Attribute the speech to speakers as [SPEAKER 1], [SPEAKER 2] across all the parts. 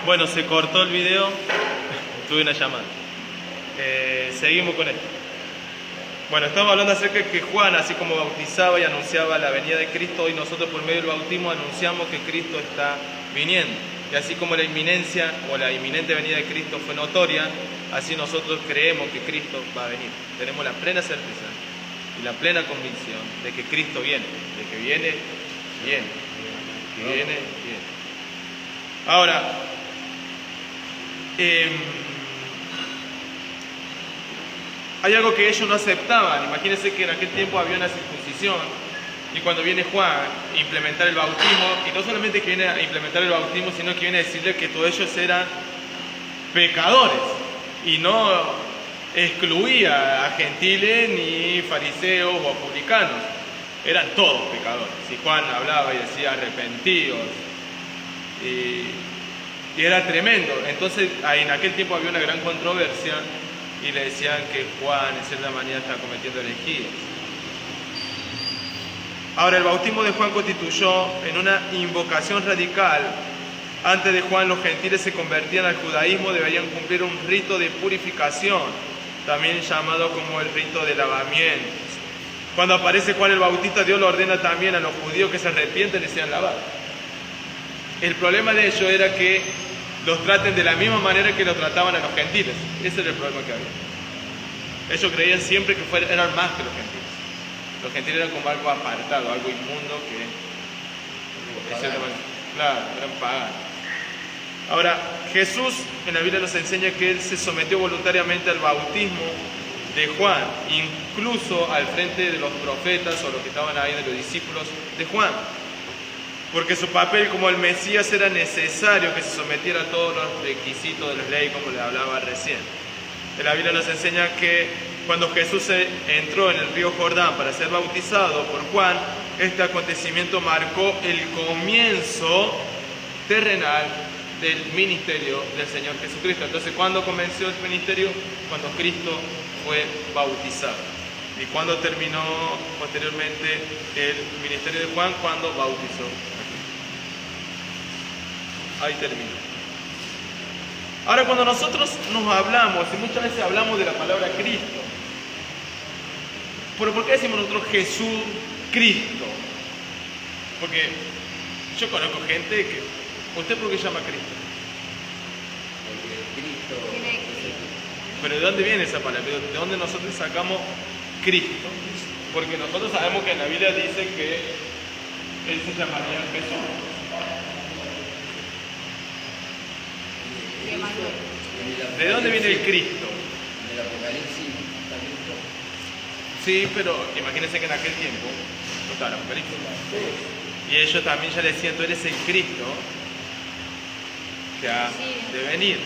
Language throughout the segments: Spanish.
[SPEAKER 1] Bueno, se cortó el video, tuve una llamada. Seguimos con esto. Bueno, estamos hablando acerca de que Juan, así como bautizaba y anunciaba la venida de Cristo, hoy nosotros por medio del bautismo anunciamos que Cristo está viniendo. Y así como la inminencia o la inminente venida de Cristo fue notoria, así nosotros creemos que Cristo va a venir. Tenemos la plena certeza y la plena convicción de que Cristo viene, de que viene, viene, que viene, viene. Ahora, hay algo que ellos no aceptaban. Imagínense que en aquel tiempo había una circuncisión y cuando viene Juan a implementar el bautismo, y no solamente que viene a implementar el bautismo, sino que viene a decirle que todos ellos eran pecadores y no excluía a gentiles ni fariseos o publicanos, eran todos pecadores. Y Juan hablaba y decía arrepentidos y era tremendo. Entonces en aquel tiempo había una gran controversia y le decían que Juan en cierta manera estaba cometiendo herejías. Ahora, el bautismo de Juan constituyó en una invocación radical. Antes de Juan, los gentiles se convertían al judaísmo, deberían cumplir un rito de purificación, también llamado como el rito de lavamiento. Cuando aparece Juan el Bautista, Dios lo ordena también a los judíos que se arrepienten y sean lavados. El problema de ello era que los traten de la misma manera que lo trataban a los gentiles. Ese era el problema que había. Ellos creían siempre que eran más que los gentiles. Los gentiles eran como algo apartado, algo inmundo que... Claro, eran paganos. Ahora, Jesús en la Biblia nos enseña que Él se sometió voluntariamente al bautismo de Juan, incluso al frente de los profetas o los que estaban ahí, de los discípulos de Juan. Porque su papel como el Mesías era necesario que se sometiera a todos los requisitos de la ley, como le hablaba recién. En la Biblia nos enseña que cuando Jesús entró en el río Jordán para ser bautizado por Juan, este acontecimiento marcó el comienzo terrenal del ministerio del Señor Jesucristo. Entonces, ¿cuándo comenzó el ministerio? Cuando Cristo fue bautizado. ¿Y cuándo terminó posteriormente el ministerio de Juan? Cuando bautizó. Ahí terminó. Ahora, cuando nosotros nos hablamos, y muchas veces hablamos de la palabra Cristo, ¿pero por qué decimos nosotros Jesús Cristo? Porque yo conozco gente que... ¿Usted por qué llama Cristo?
[SPEAKER 2] Porque Cristo...
[SPEAKER 1] ¿Pero de dónde viene esa palabra? ¿De dónde nosotros sacamos Cristo? Porque nosotros sabemos que en la Biblia dice que Él se llamaría Jesús. ¿De dónde viene el Cristo?
[SPEAKER 2] En el Apocalipsis está Cristo.
[SPEAKER 1] Sí, pero imagínense que en aquel tiempo no estaba el Apocalipsis. Y ellos también ya le decían, tú eres el Cristo que ha de venir.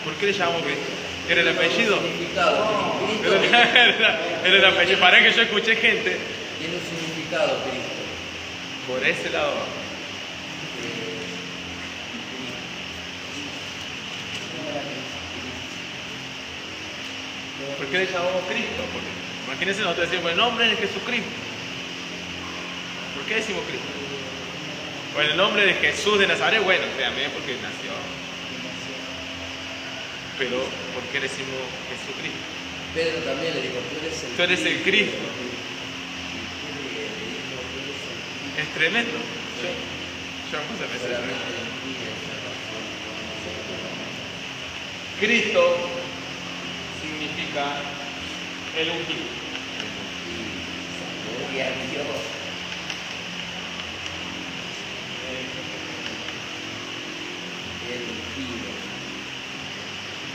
[SPEAKER 1] ¿Por qué le llamamos Cristo? ¿Era el apellido? Era el apellido. Para que yo escuché gente.
[SPEAKER 2] Tiene un significado Cristo.
[SPEAKER 1] Por ese lado. ¿Por qué le llamamos Cristo? Porque imagínense, nosotros decimos el nombre de Jesucristo. ¿Por qué decimos Cristo? Bueno, el nombre de Jesús de Nazaret, bueno, también porque nació. Pero, ¿por qué decimos Jesucristo?
[SPEAKER 2] Pedro también le dijo,
[SPEAKER 1] tú eres el Cristo. Es tremendo. Yo muchas veces Cristo significa el ungido.
[SPEAKER 2] Gloria a Dios. El ungido.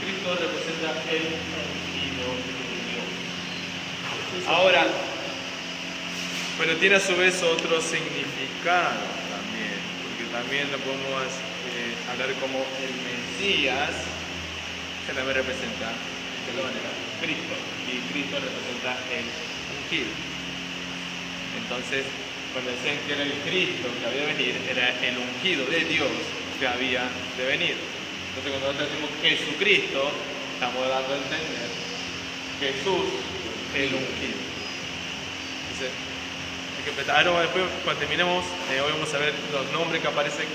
[SPEAKER 1] Cristo representa el ungido de Dios. Ahora, pero tiene a su vez otro significado también, porque también lo podemos hablar como el Mesías, que también representa de la manera Cristo, y Cristo representa el ungido. Entonces, cuando decían que era el Cristo que había de venir, era el ungido de Dios que había de venir. Entonces, cuando nosotros decimos Jesucristo, estamos dando a entender Jesús el ungido. Entonces, hay que empezar. Ahora, después, cuando terminemos, hoy vamos a ver los nombres que aparecen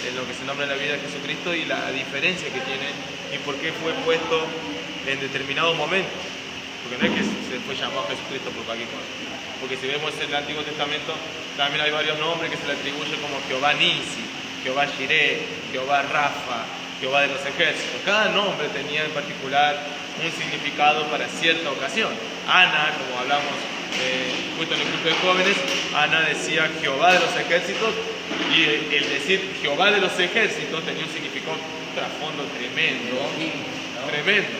[SPEAKER 1] en lo que se nombra en la vida de Jesucristo y la diferencia que tiene y por qué fue puesto en determinado momento. Porque no es que se fue llamado Jesucristo por cualquier cosa. Porque si vemos el Antiguo Testamento, también hay varios nombres que se le atribuyen como Jehová Nisi, Jehová Jireh, Jehová Rafa, Jehová de los ejércitos. Cada nombre tenía en particular un significado para cierta ocasión. Ana, como hablamos justo en el culto de jóvenes, Ana decía Jehová de los ejércitos, y el decir Jehová de los ejércitos tenía un significado, un trasfondo tremendo, tremendo.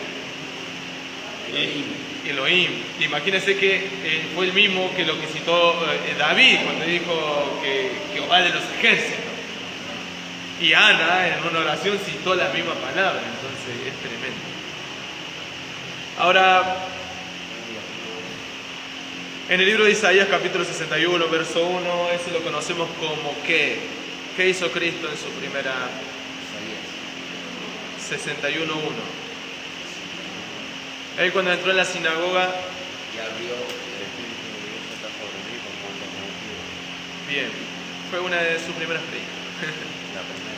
[SPEAKER 1] Y Elohim. Imagínense que fue el mismo que lo que citó David cuando dijo que Jehová de los ejércitos. Y Ana en una oración citó la misma palabra, entonces es tremendo. Ahora, en el libro de Isaías capítulo 61, verso 1, ese lo conocemos como ¿qué? ¿Qué hizo Cristo en su primera 61.1? Él cuando entró en la sinagoga
[SPEAKER 2] Y abrió el Espíritu de Dios está sobre mí por cuanto me ungió.
[SPEAKER 1] bien, fue una de sus primeras predicas.
[SPEAKER 2] La primera.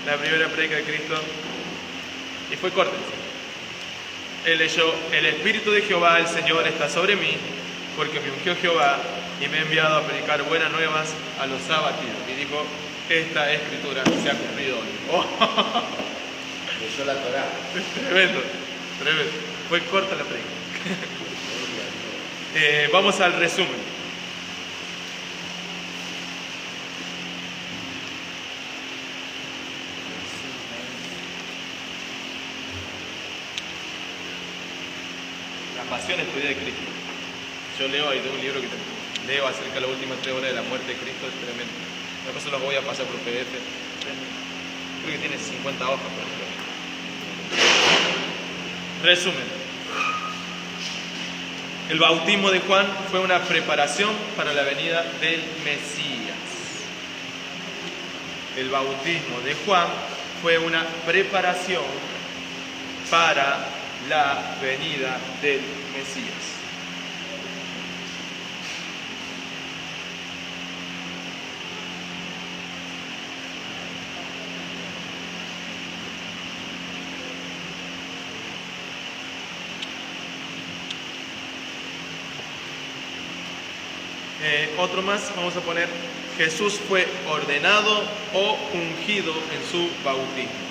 [SPEAKER 1] La primera predica de Cristo, y fue corta. Él leyó: el Espíritu de Jehová, el Señor, está sobre mí, porque me ungió Jehová y me ha enviado a predicar buenas nuevas a los abatidos. Y dijo: esta escritura se ha cumplido hoy. Oh,
[SPEAKER 2] Leyó la Torá.
[SPEAKER 1] tremendo, tremendo. Fue corta la predica. Vamos al resumen. Pasión estudiada de Cristo. Yo leo ahí de un libro que leo acerca de las últimas 3 horas de la muerte de Cristo, es tremendo. Después se los voy a pasar por PDF. Creo que tiene 50 hojas, por ejemplo. Resumen. El bautismo de Juan fue una preparación para la venida del Mesías. El bautismo de Juan fue una preparación para la venida del Mesías. Otro más, vamos a poner: Jesús fue ordenado o ungido en su bautismo.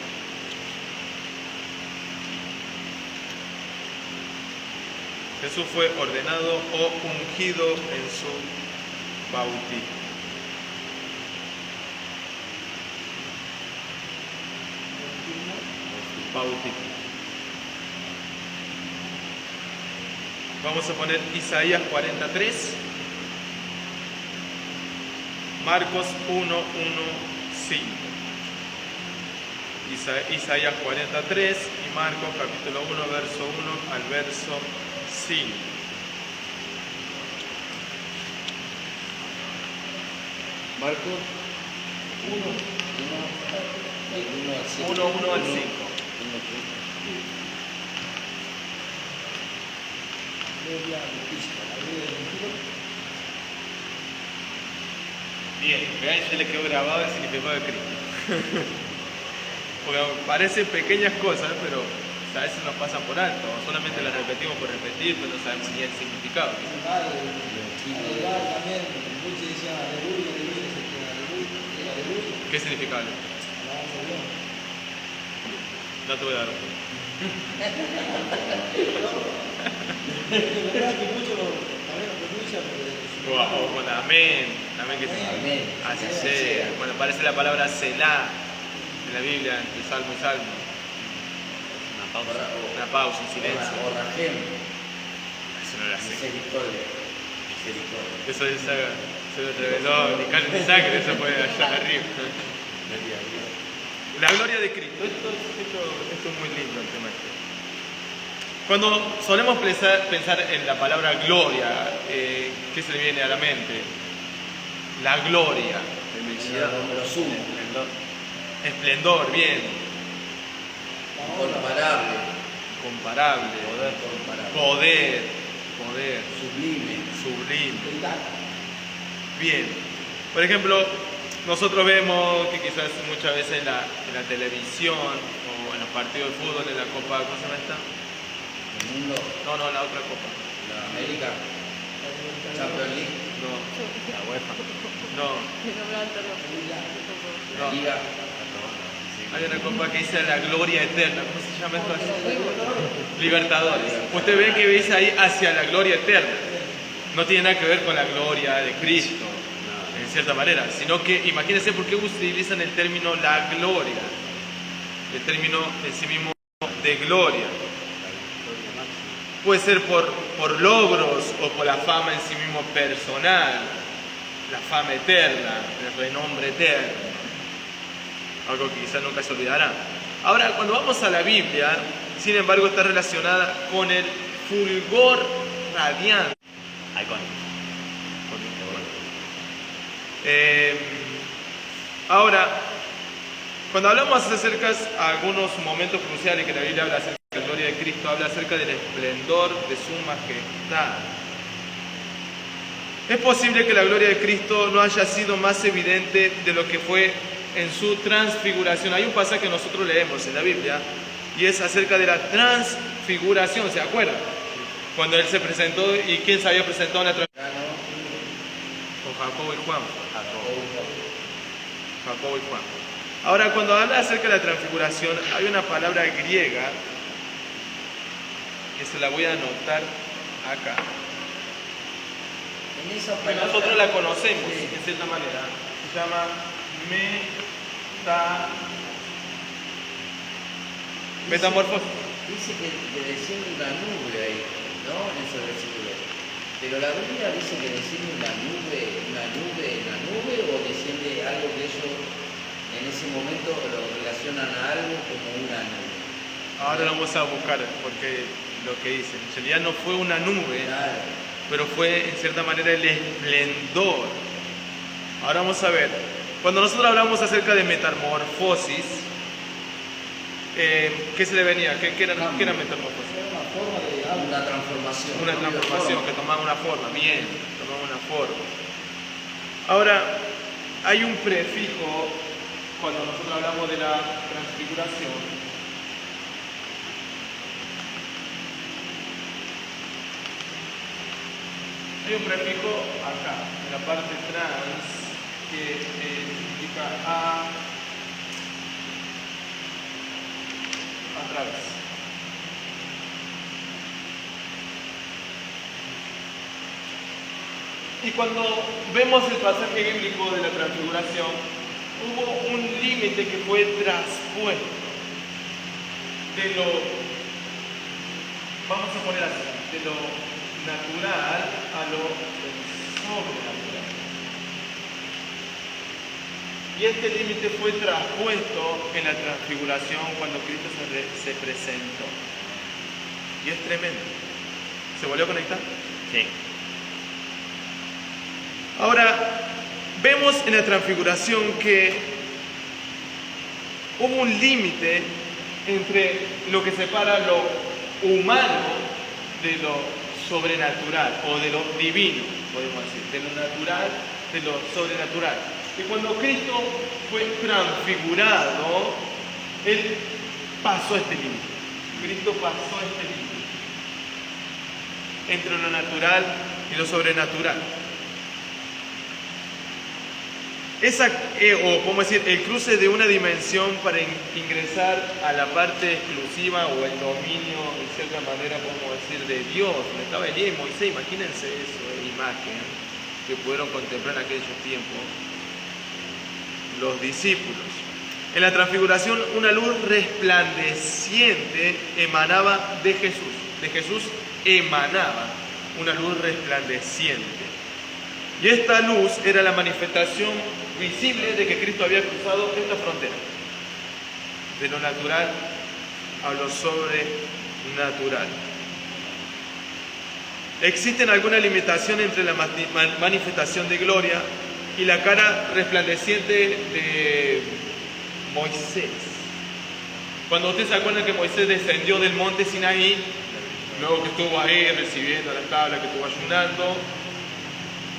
[SPEAKER 1] Jesús fue ordenado o ungido en su bautismo. Bautismo. Vamos a poner Isaías 43, Marcos 1, 1, 5. Isaías 43 y Marcos capítulo 1, verso 1 al verso 5.
[SPEAKER 2] Marcos 1,
[SPEAKER 1] 1 al 5. Bien, vean, ya le quedó grabado el significado de Cristo. Porque parecen pequeñas cosas, pero a veces nos pasan por alto, solamente las repetimos por repetir, pero no sabemos ni el significado. ¿Qué significa? No te voy a dar un punto. O con amén, amén que
[SPEAKER 2] Amén.
[SPEAKER 1] así sea. Bueno, aparece la palabra Selah en la Biblia, entre salmo y salmo. Una pausa, un silencio.
[SPEAKER 2] O Rajem.
[SPEAKER 1] Eso no era así.
[SPEAKER 2] Misericordia. Misericordia.
[SPEAKER 1] Eso se lo reveló ni carne ni sangre, eso fue allá arriba. La gloria de Cristo. Esto es muy lindo el tema este. Cuando solemos pensar en la palabra gloria, ¿qué se le viene a la mente? La gloria.
[SPEAKER 2] Lo sumo.
[SPEAKER 1] Esplendor, bien.
[SPEAKER 2] Incomparable.
[SPEAKER 1] Comparable.
[SPEAKER 2] Poder comparable.
[SPEAKER 1] Poder.
[SPEAKER 2] Sublime.
[SPEAKER 1] Sublime. Bien. Por ejemplo, nosotros vemos que quizás muchas veces en la televisión o en los partidos de fútbol, en la Copa, ¿cómo se llama esta?
[SPEAKER 2] El mundo,
[SPEAKER 1] No, la otra Copa.
[SPEAKER 2] la América, Champions League,
[SPEAKER 1] No,
[SPEAKER 2] la UEFA,
[SPEAKER 1] no,
[SPEAKER 2] la
[SPEAKER 1] no.
[SPEAKER 2] Liga.
[SPEAKER 1] Hay una copa que dice la gloria eterna. ¿Cómo se llama esto? Libertadores. Usted ve que dice ahí hacia la gloria eterna. No tiene nada que ver con la gloria de Cristo, en cierta manera, sino que imagínense por qué utilizan el término la gloria, el término en sí mismo de gloria. Puede ser por logros o por la fama en sí mismo personal, la fama eterna, el renombre eterno. Algo que quizás nunca se olvidará. Ahora, cuando vamos a la Biblia, sin embargo, está relacionada con el fulgor radiante. Ahora, cuando hablamos acerca de algunos momentos cruciales que la Biblia habla acerca de la gloria de Cristo, habla acerca del esplendor de su majestad. Es posible que la gloria de Cristo no haya sido más evidente de lo que fue en su transfiguración. Hay un pasaje que nosotros leemos en la Biblia y es acerca de la transfiguración, ¿se acuerdan? Cuando Él se presentó y ¿quién se había presentado en la transfiguración? Con Jacobo y Juan. Jacobo y Juan. Ahora, cuando habla acerca de la transfiguración, hay una palabra griega que se la voy a anotar acá.
[SPEAKER 2] En esa
[SPEAKER 1] Que
[SPEAKER 2] palabra,
[SPEAKER 1] nosotros la conocemos,
[SPEAKER 2] sí,
[SPEAKER 1] de cierta manera. Se llama metamorfosis.
[SPEAKER 2] dice que desciende una nube ahí, ¿no? En ese versículo. Pero la Biblia dice que desciende una nube, o desciende algo que ellos en ese momento lo relacionan a algo como una nube.
[SPEAKER 1] Ahora lo vamos a buscar porque lo que dice. En realidad no fue una nube,
[SPEAKER 2] Claro.
[SPEAKER 1] pero fue en cierta manera el esplendor. Ahora vamos a ver. Cuando nosotros hablamos acerca de metamorfosis, ¿qué se le venía? ¿Qué era metamorfosis?
[SPEAKER 2] Una transformación.
[SPEAKER 1] Una transformación que tomaba una forma, bien, tomaba una forma. Ahora, hay un prefijo cuando nosotros hablamos de la transfiguración. Hay un prefijo acá, en la parte trans, que significa atrás. Y cuando vemos el pasaje bíblico de la transfiguración, hubo un límite que fue traspuesto de lo, vamos a poner así, de lo natural a lo sobrenatural. Y este límite fue traspuesto en la transfiguración cuando Cristo se presentó. Y es tremendo. ¿Se volvió a conectar?
[SPEAKER 2] Sí.
[SPEAKER 1] Ahora, vemos en la transfiguración que hubo un límite entre lo que separa lo humano de lo sobrenatural o de lo divino, podemos decir, de lo natural, de lo sobrenatural. Y cuando Cristo fue transfigurado, Él pasó este límite. Cristo pasó este límite entre lo natural y lo sobrenatural. O podemos decir, el cruce de una dimensión para ingresar a la parte exclusiva o el dominio, de cierta manera, podemos decir, de Dios. Donde estaba Elías y Moisés, imagínense eso, imagen que pudieron contemplar en aquellos tiempos los discípulos. En la transfiguración, una luz resplandeciente emanaba de Jesús. De Jesús emanaba una luz resplandeciente. Y esta luz era la manifestación visible de que Cristo había cruzado esta frontera, de lo natural a lo sobrenatural. ¿Existen alguna limitación entre la manifestación de gloria y la cara resplandeciente de Moisés? Cuando ustedes se acuerdan que Moisés descendió del monte Sinaí, luego que estuvo ahí recibiendo la tabla, que estuvo ayunando,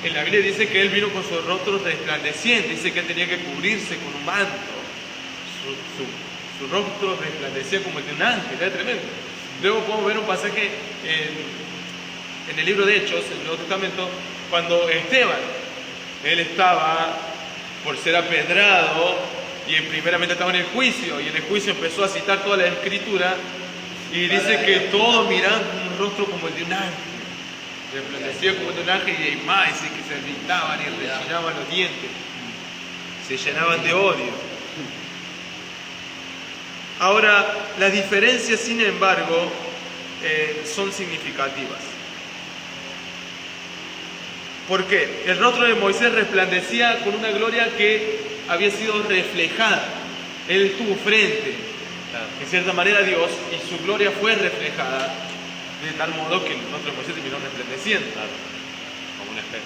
[SPEAKER 1] En la Biblia dice que Él vino con su rostro resplandeciente, dice que Él tenía que cubrirse con un manto. Su rostro resplandecía como el de un ángel, era tremendo. Luego podemos ver un pasaje en el libro de Hechos, en el Nuevo Testamento, cuando Esteban, él estaba por ser apedrado y primeramente estaba en el juicio, y en el juicio empezó a citar toda la escritura y dice que todos miraban con un rostro como el de un ángel, resplandecía como el de un ángel, y más, dice que se irritaban y rechinaban los dientes, se llenaban de odio. Ahora, las diferencias, sin embargo, son significativas. ¿Por qué? El rostro de Moisés resplandecía con una gloria que había sido reflejada. Él estuvo frente, en cierta manera, a Dios, y su gloria fue reflejada, de tal modo que el rostro de Moisés terminó resplandeciendo.
[SPEAKER 3] Como un espejo.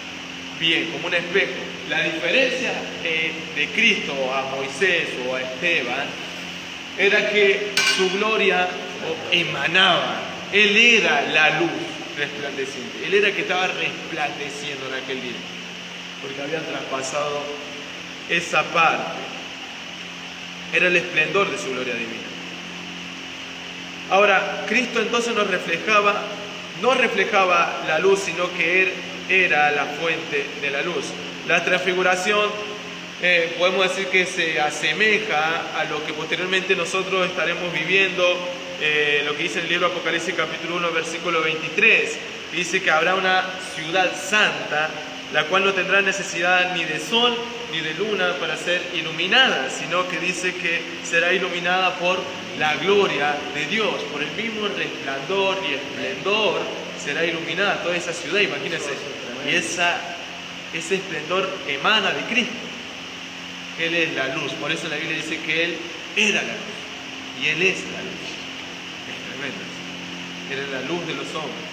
[SPEAKER 1] Bien, como un espejo. La diferencia de Cristo a Moisés o a Esteban era que su gloria emanaba. Él era la luz resplandeciente. Él era el que estaba resplandeciendo en aquel día, porque habían traspasado esa parte. Era el esplendor de su gloria divina. Ahora, Cristo entonces no reflejaba la luz, sino que Él era la fuente de la luz. La transfiguración podemos decir que se asemeja a lo que posteriormente nosotros estaremos viviendo, lo que dice el libro Apocalipsis capítulo 1 versículo 23. Dice que habrá una ciudad santa, la cual no tendrá necesidad ni de sol ni de luna para ser iluminada, sino que dice que será iluminada por la gloria de Dios, por el mismo resplandor y esplendor será iluminada toda esa ciudad, imagínense. Y ese esplendor emana de Cristo. Él es la luz, por eso la Biblia dice que Él era la luz, y Él es la luz. Es tremendo. Él es la luz de los hombres.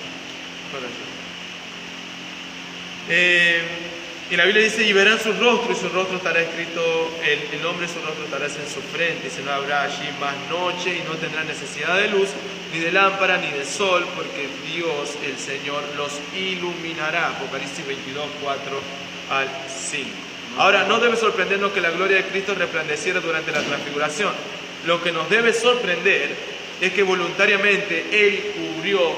[SPEAKER 1] Y la Biblia dice, y verán su rostro, y su rostro estará escrito, el nombre de su rostro estará en su frente, y se no habrá allí más noche, y no tendrá necesidad de luz, ni de lámpara, ni de sol, porque Dios, el Señor, los iluminará. Apocalipsis 22, 4 al 5. Ahora, no debe sorprendernos que la gloria de Cristo resplandeciera durante la transfiguración. Lo que nos debe sorprender es que voluntariamente Él cubrió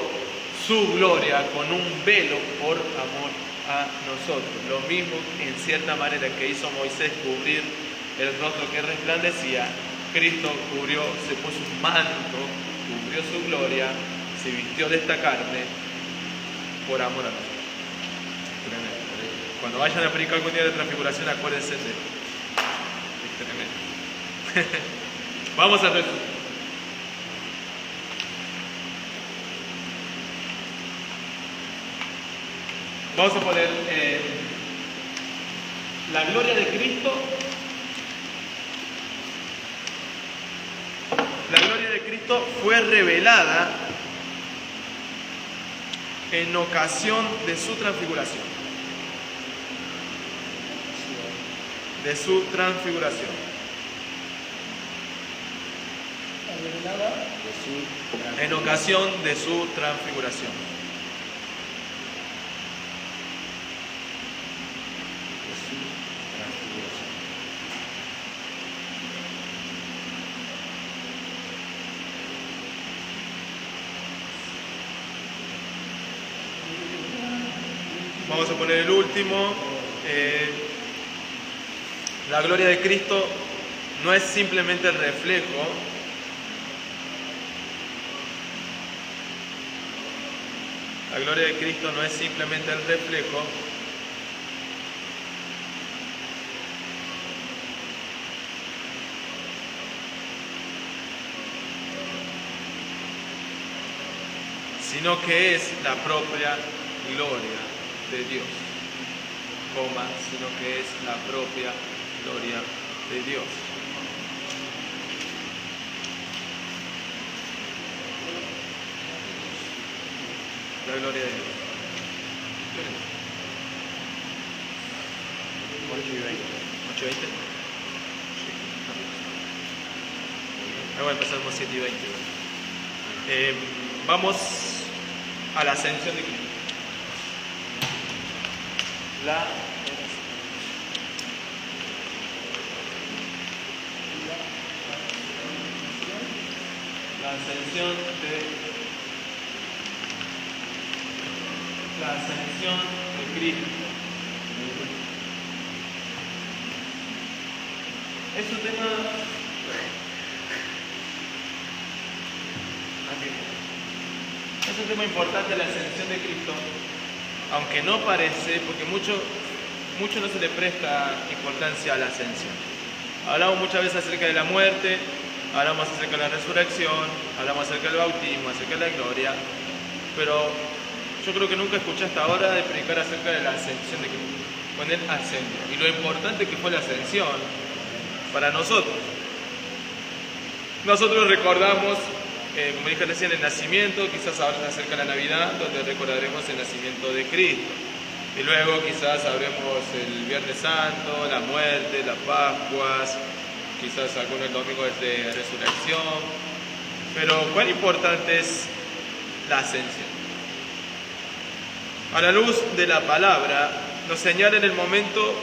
[SPEAKER 1] su gloria con un velo por amor a nosotros. Lo mismo, en cierta manera, que hizo Moisés cubrir el rostro que resplandecía, Cristo cubrió, se puso un manto, cubrió su gloria, se vistió de esta carne por amor a nosotros. Cuando vayan a predicar algún día de transfiguración, acuérdense de esto. Es tremendo. Vamos a ver. Vamos a poner la gloria de Cristo. La gloria de Cristo fue revelada en ocasión de su transfiguración. De su transfiguración. En ocasión de su transfiguración. Vamos a poner el último. La gloria de Cristo no es simplemente el reflejo. La gloria de Cristo no es simplemente el reflejo, sino que es la propia gloria de Dios, sino que es la propia gloria de Dios. La gloria de Dios. 8 y 20. Ahora voy a empezar con 7 y 20. Vamos a la ascensión de Cristo. La ascensión de Cristo. Es un tema importante, la ascensión de Cristo, aunque no parece, porque mucho no se le presta importancia a la ascensión. Hablamos muchas veces acerca de la muerte, hablamos acerca de la resurrección, hablamos acerca del bautismo, acerca de la gloria, pero yo creo que nunca escuché hasta ahora de predicar acerca de la ascensión de Cristo, con el ascenso, y lo importante que fue la ascensión para nosotros. Nosotros recordamos, como dije recién, el nacimiento, quizás ahora acerca de la Navidad, donde recordaremos el nacimiento de Cristo. Y luego quizás sabremos el Viernes Santo, la muerte, las Pascuas, quizás algunos domingos de resurrección. Pero cuán importante es la ascensión. A la luz de la palabra, nos señala en el momento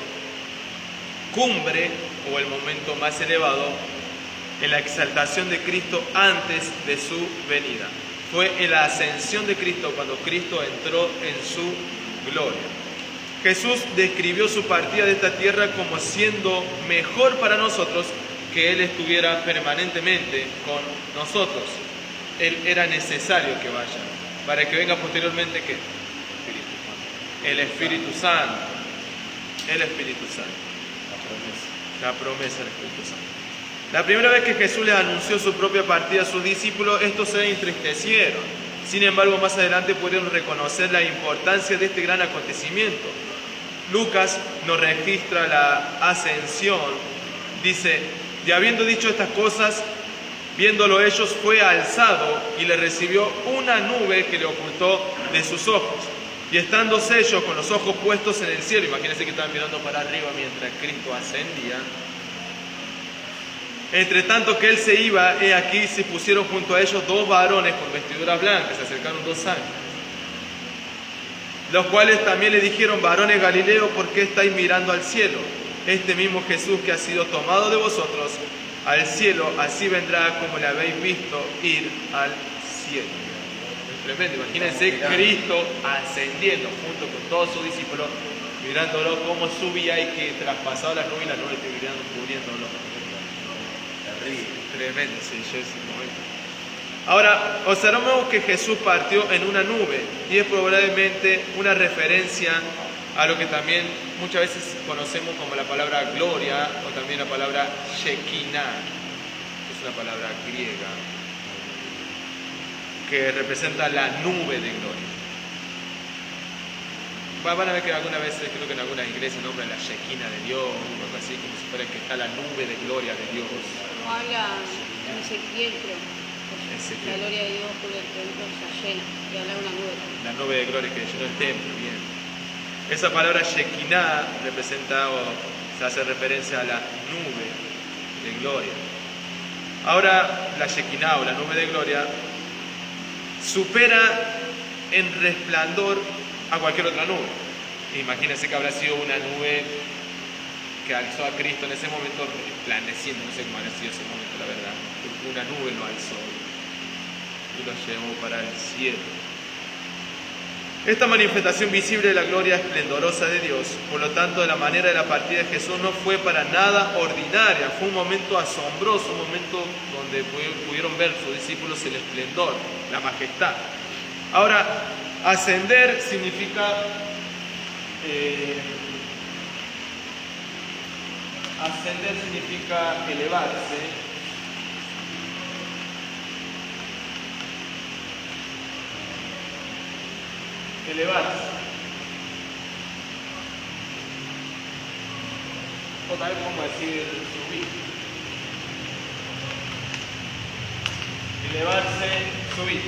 [SPEAKER 1] cumbre o el momento más elevado en la exaltación de Cristo antes de su venida. Fue en la ascensión de Cristo cuando Cristo entró en su gloria. Jesús describió su partida de esta tierra como siendo mejor para nosotros que Él estuviera permanentemente con nosotros. Él era necesario que vaya, para que venga posteriormente ¿qué? El Espíritu Santo. El Espíritu Santo. La promesa del Espíritu Santo. La primera vez que Jesús les anunció su propia partida a sus discípulos, estos se entristecieron. Sin embargo, más adelante pudieron reconocer la importancia de este gran acontecimiento. Lucas nos registra la ascensión. Dice, y habiendo dicho estas cosas, viéndolo ellos, fue alzado y le recibió una nube que le ocultó de sus ojos. Y estando ellos con los ojos puestos en el cielo, imagínense que estaban mirando para arriba mientras Cristo ascendía. Entre tanto que él se iba, he aquí se pusieron junto a ellos dos varones con vestiduras blancas, se acercaron dos ángeles, los cuales también le dijeron, varones Galileos, ¿por qué estáis mirando al cielo? Este mismo Jesús que ha sido tomado de vosotros al cielo, así vendrá como le habéis visto ir al cielo. Es tremendo, imagínense Cristo ascendiendo junto con todos sus discípulos, mirándolo cómo subía y que traspasaba las nubes y las nubes cubriéndolo. Tremendo, sí, yo ese momento. Ahora, observamos que Jesús partió en una nube y es probablemente una referencia a lo que también muchas veces conocemos como la palabra gloria o también la palabra Shekinah, que es una palabra griega que representa la nube de gloria. Van a ver que algunas veces, creo que en algunas iglesias nombran la Shekinah de Dios, o algo así, como si fuera que está la nube de gloria de Dios.
[SPEAKER 4] Como habla en Ezequiel, creo. La gloria de Dios por el templo está llena, y habla una nube.
[SPEAKER 1] La nube de gloria que llenó el templo, bien. Esa palabra Shekinah representa o se hace referencia a la nube de gloria. Ahora, la Shekinah o la nube de gloria supera en resplandor a cualquier otra nube. Imagínense que habrá sido una nube que alzó a Cristo en ese momento resplandeciendo, no sé cómo habrá sido ese momento, la verdad. Una nube lo alzó y lo llevó para el cielo. Esta manifestación visible de la gloria esplendorosa de Dios, por lo tanto, de la manera de la partida de Jesús, no fue para nada ordinaria. Fue un momento asombroso, un momento donde pudieron ver sus discípulos el esplendor, la majestad. Ahora, ascender significa elevarse. O tal vez como decir subir. Elevarse, subir.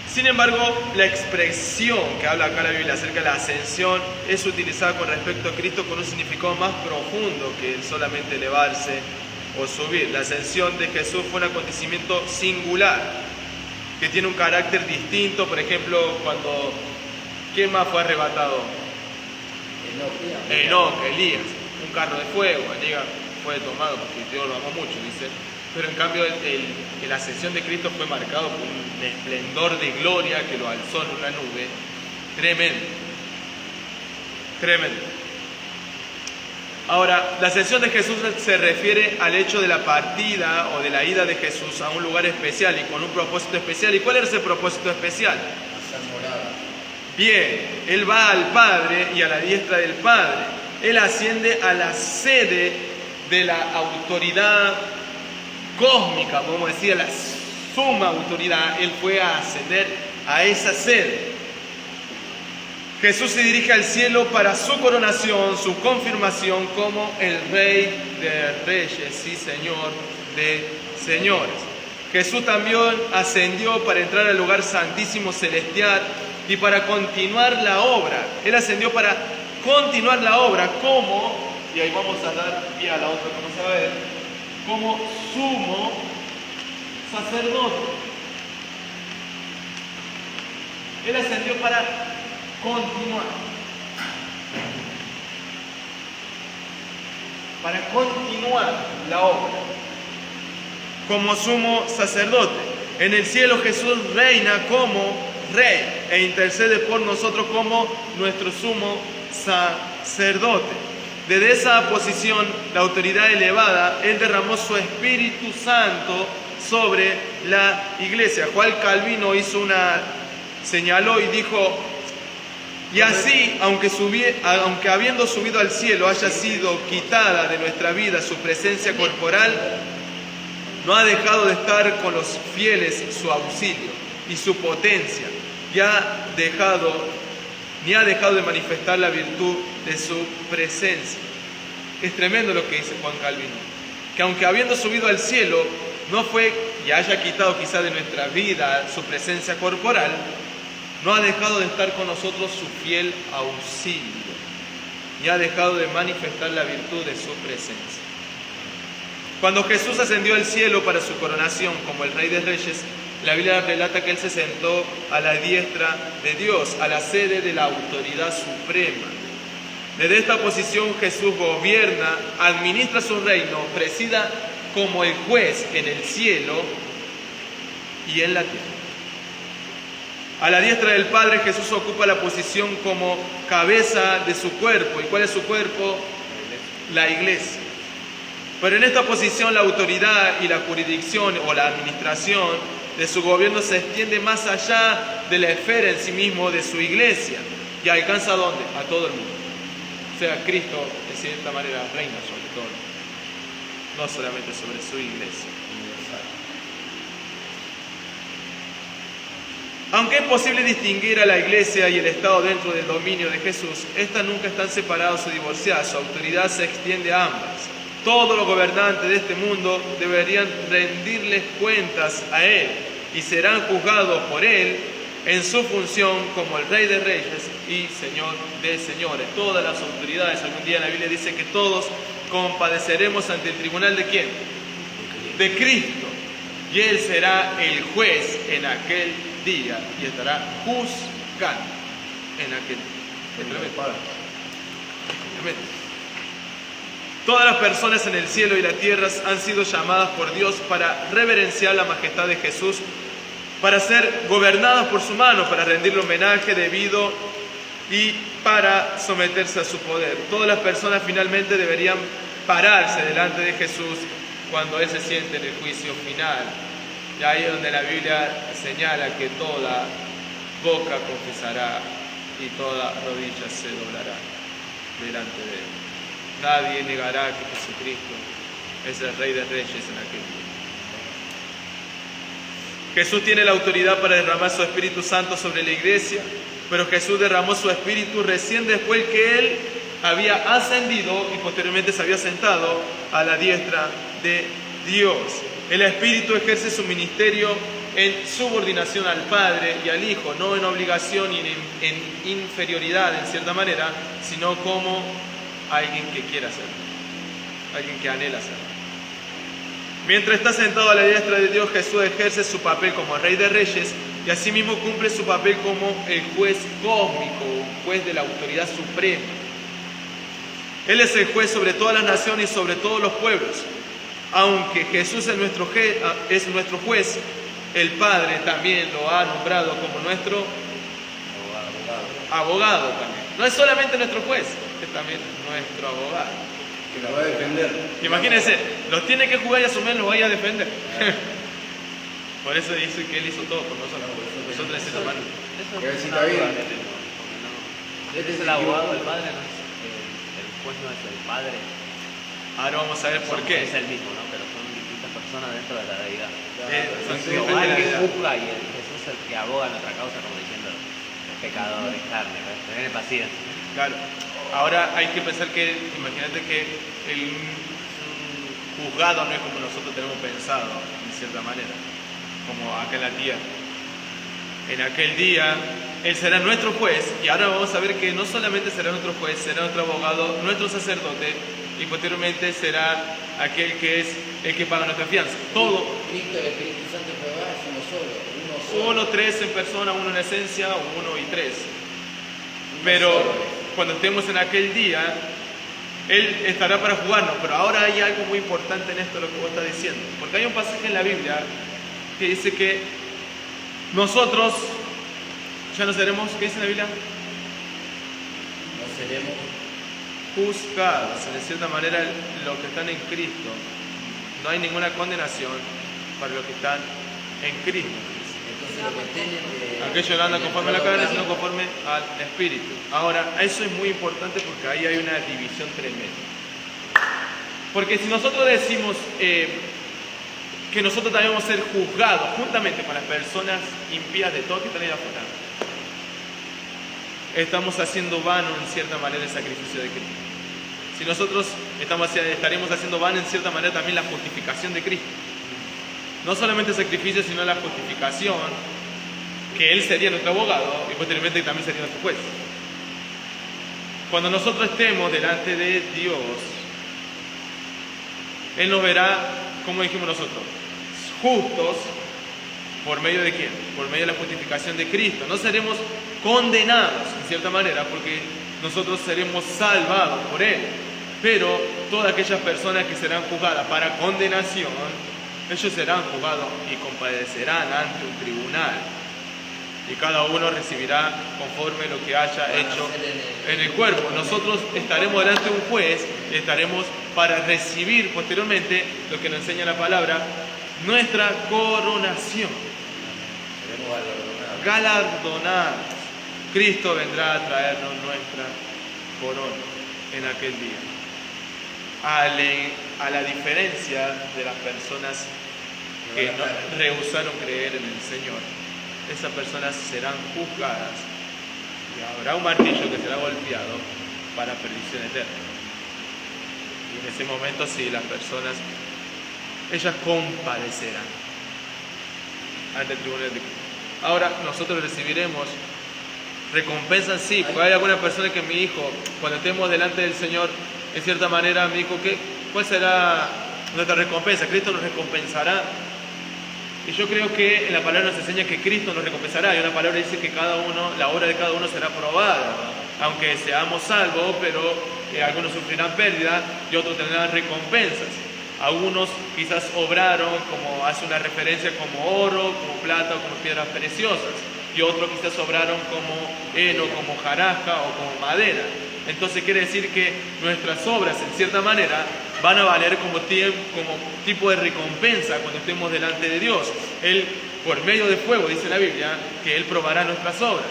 [SPEAKER 1] Sin embargo, la expresión que habla acá la Biblia acerca de la ascensión es utilizada con respecto a Cristo con un significado más profundo que el solamente elevarse o subir. La ascensión de Jesús fue un acontecimiento singular, que tiene un carácter distinto. Por ejemplo, cuando ¿Quién más fue arrebatado? Enoc, Elías, un carro de fuego. Elías fue tomado porque Dios lo amó mucho, dice. Pero en cambio la ascensión de Cristo fue marcado por un esplendor de gloria que lo alzó en una nube. Tremendo. Tremendo. Ahora, la ascensión de Jesús se refiere al hecho de la partida o de la ida de Jesús a un lugar especial y con un propósito especial. ¿Y cuál era ese propósito especial? Bien, Él va al Padre y a la diestra del Padre. Él asciende a la sede de la autoridad cósmica, podemos decir, a la suma autoridad. Él fue a ascender a esa sede. Jesús se dirige al cielo para su coronación, su confirmación como el Rey de Reyes y Señor de Señores. Jesús también ascendió para entrar al lugar santísimo celestial y para continuar la obra. Él ascendió para continuar la obra como, y ahí vamos a dar pie a la otra que vamos a ver, como sumo sacerdote. Él ascendió para continuar. Para continuar la obra. Como sumo sacerdote. En el cielo Jesús reina como Rey e intercede por nosotros como nuestro sumo sacerdote. Desde esa posición, la autoridad elevada, Él derramó su Espíritu Santo sobre la iglesia. Juan Calvino señaló y dijo: y así, aunque habiendo subido al cielo haya sido quitada de nuestra vida su presencia corporal, no ha dejado de estar con los fieles su auxilio y su potencia, ni ha dejado de manifestar la virtud de su presencia. Es tremendo lo que dice Juan Calvino, que aunque habiendo subido al cielo, no fue y haya quitado quizá de nuestra vida su presencia corporal, no ha dejado de estar con nosotros su fiel auxilio, ni ha dejado de manifestar la virtud de su presencia. Cuando Jesús ascendió al cielo para su coronación como el Rey de Reyes, la Biblia relata que Él se sentó a la diestra de Dios, a la sede de la autoridad suprema. Desde esta posición Jesús gobierna, administra su reino, presida como el juez en el cielo y en la tierra. A la diestra del Padre Jesús ocupa la posición como cabeza de su cuerpo. ¿Y cuál es su cuerpo? La iglesia. Pero en esta posición la autoridad y la jurisdicción o la administración de su gobierno se extiende más allá de la esfera en sí mismo de su iglesia. ¿Y alcanza a dónde? A todo el mundo. O sea, Cristo de cierta manera reina sobre todo, no solamente sobre su iglesia. Aunque es posible distinguir a la iglesia y el Estado dentro del dominio de Jesús, estas nunca están separadas o divorciadas. Su autoridad se extiende a ambas. Todos los gobernantes de este mundo deberían rendirles cuentas a Él y serán juzgados por Él en su función como el Rey de Reyes y Señor de Señores. Todas las autoridades, algún día la Biblia dice que todos compadeceremos ante el tribunal ¿de quién? De Cristo. Y Él será el juez en aquel día y estará juzgando en aquel día. Todas las personas en el cielo y la tierra han sido llamadas por Dios para reverenciar la majestad de Jesús, para ser gobernadas por su mano, para rendirle homenaje debido y para someterse a su poder. Todas las personas finalmente deberían pararse delante de Jesús cuando Él se siente en el juicio final. Y ahí es donde la Biblia señala que toda boca confesará y toda rodilla se doblará delante de Él. Nadie negará que Jesucristo es el Rey de Reyes en aquel día. Jesús tiene la autoridad para derramar su Espíritu Santo sobre la iglesia, pero Jesús derramó su Espíritu recién después que Él había ascendido y posteriormente se había sentado a la diestra de Dios. El Espíritu ejerce su ministerio en subordinación al Padre y al Hijo, no en obligación y en inferioridad en cierta manera, sino como alguien que quiera hacerlo, alguien que anhela hacerlo. Mientras está sentado a la diestra de Dios, Jesús ejerce su papel como Rey de Reyes y asimismo cumple su papel como el juez cósmico, juez de la autoridad suprema. Él es el juez sobre todas las naciones y sobre todos los pueblos. Aunque Jesús es nuestro juez, el Padre también lo ha nombrado como nuestro abogado también. No es solamente nuestro juez, es también nuestro abogado.
[SPEAKER 5] Que la va a defender.
[SPEAKER 1] Imagínense, los tiene que jugar y a su vez los vaya a defender. Por eso dice que Él hizo todo por nosotros. Nosotros es esa mano.
[SPEAKER 5] Que a ver si está bien.
[SPEAKER 3] Este es el abogado del padre, no es el juez, no es el padre.
[SPEAKER 1] Ahora vamos a ver por qué.
[SPEAKER 3] Es el mismo, ¿no? Pero son distintas personas dentro de la deidad.
[SPEAKER 1] Son
[SPEAKER 3] Jehová
[SPEAKER 1] diferentes
[SPEAKER 3] el que
[SPEAKER 1] deidades.
[SPEAKER 3] juzga y Jesús el que aboga nuestra causa, como diciendo, el pecador es carne, ¿ves? Tener paciencia.
[SPEAKER 1] Claro. Ahora hay que pensar que, imagínate que el juzgado no es como nosotros tenemos pensado, de cierta manera, como acá en la tierra. En aquel día, Él será nuestro juez, y ahora vamos a ver que no solamente será nuestro juez, será nuestro abogado, nuestro sacerdote, y posteriormente será aquel que es el que paga nuestra fianza. Todo.
[SPEAKER 2] Cristo, el Espíritu Santo de Jehová es uno solo.
[SPEAKER 1] Uno, tres en persona, uno en esencia, uno y tres. Pero cuando estemos en aquel día, Él estará para jugarnos. Pero ahora hay algo muy importante en esto, lo que vos estás diciendo. Porque hay un pasaje en la Biblia que dice que nosotros ya no seremos, ¿qué dice en la Biblia?
[SPEAKER 2] No seremos
[SPEAKER 1] Juzgados. De cierta manera, los que están en Cristo, no hay ninguna condenación para los que están en Cristo.
[SPEAKER 2] entonces lo que estén
[SPEAKER 1] Aquellos no andan conforme a la carne, sino conforme al Espíritu. Ahora, eso es muy importante porque ahí hay una división tremenda. Porque si nosotros decimos que nosotros también vamos a ser juzgados juntamente con las personas impías de todo que están ahí afuera, estamos haciendo vano en cierta manera el sacrificio de Cristo. Si nosotros estaremos haciendo vano en cierta manera también la justificación de Cristo. No solamente el sacrificio, sino la justificación, que Él sería nuestro abogado y posteriormente también sería nuestro juez. Cuando nosotros estemos delante de Dios, Él nos verá, como dijimos nosotros, justos. ¿Por medio de quién? Por medio de la justificación de Cristo. No seremos condenados, en cierta manera, porque nosotros seremos salvados por Él. Pero todas aquellas personas que serán juzgadas para condenación, ellos serán juzgados y comparecerán ante un tribunal. Y cada uno recibirá conforme lo que haya hecho en el cuerpo. Nosotros estaremos delante de un juez y estaremos para recibir posteriormente lo que nos enseña la palabra, nuestra coronación. Galardonados. Cristo vendrá a traernos nuestra corona en aquel día. A la diferencia de las personas que no rehusaron creer en el Señor, esas personas serán juzgadas y habrá un martillo que será golpeado para perdición eterna. Y en ese momento sí, las personas, ellas compadecerán ante el tribunal de Cristo. Ahora nosotros recibiremos recompensas, sí, porque hay alguna persona que mi hijo, cuando estemos delante del Señor, en cierta manera me dijo, ¿cuál será nuestra recompensa? Cristo nos recompensará. Y yo creo que en la palabra nos enseña que Cristo nos recompensará. Y una palabra dice que la obra de cada uno será probada. Aunque seamos salvos, pero algunos sufrirán pérdida y otros tendrán recompensas. Algunos quizás obraron, como hace una referencia, como oro, como plata o como piedras preciosas. Y otros quizás obraron como heno, como hojarasca o como madera. Entonces quiere decir que nuestras obras, en cierta manera, van a valer como tipo de recompensa cuando estemos delante de Dios. Él, por medio de fuego, dice la Biblia, que Él probará nuestras obras.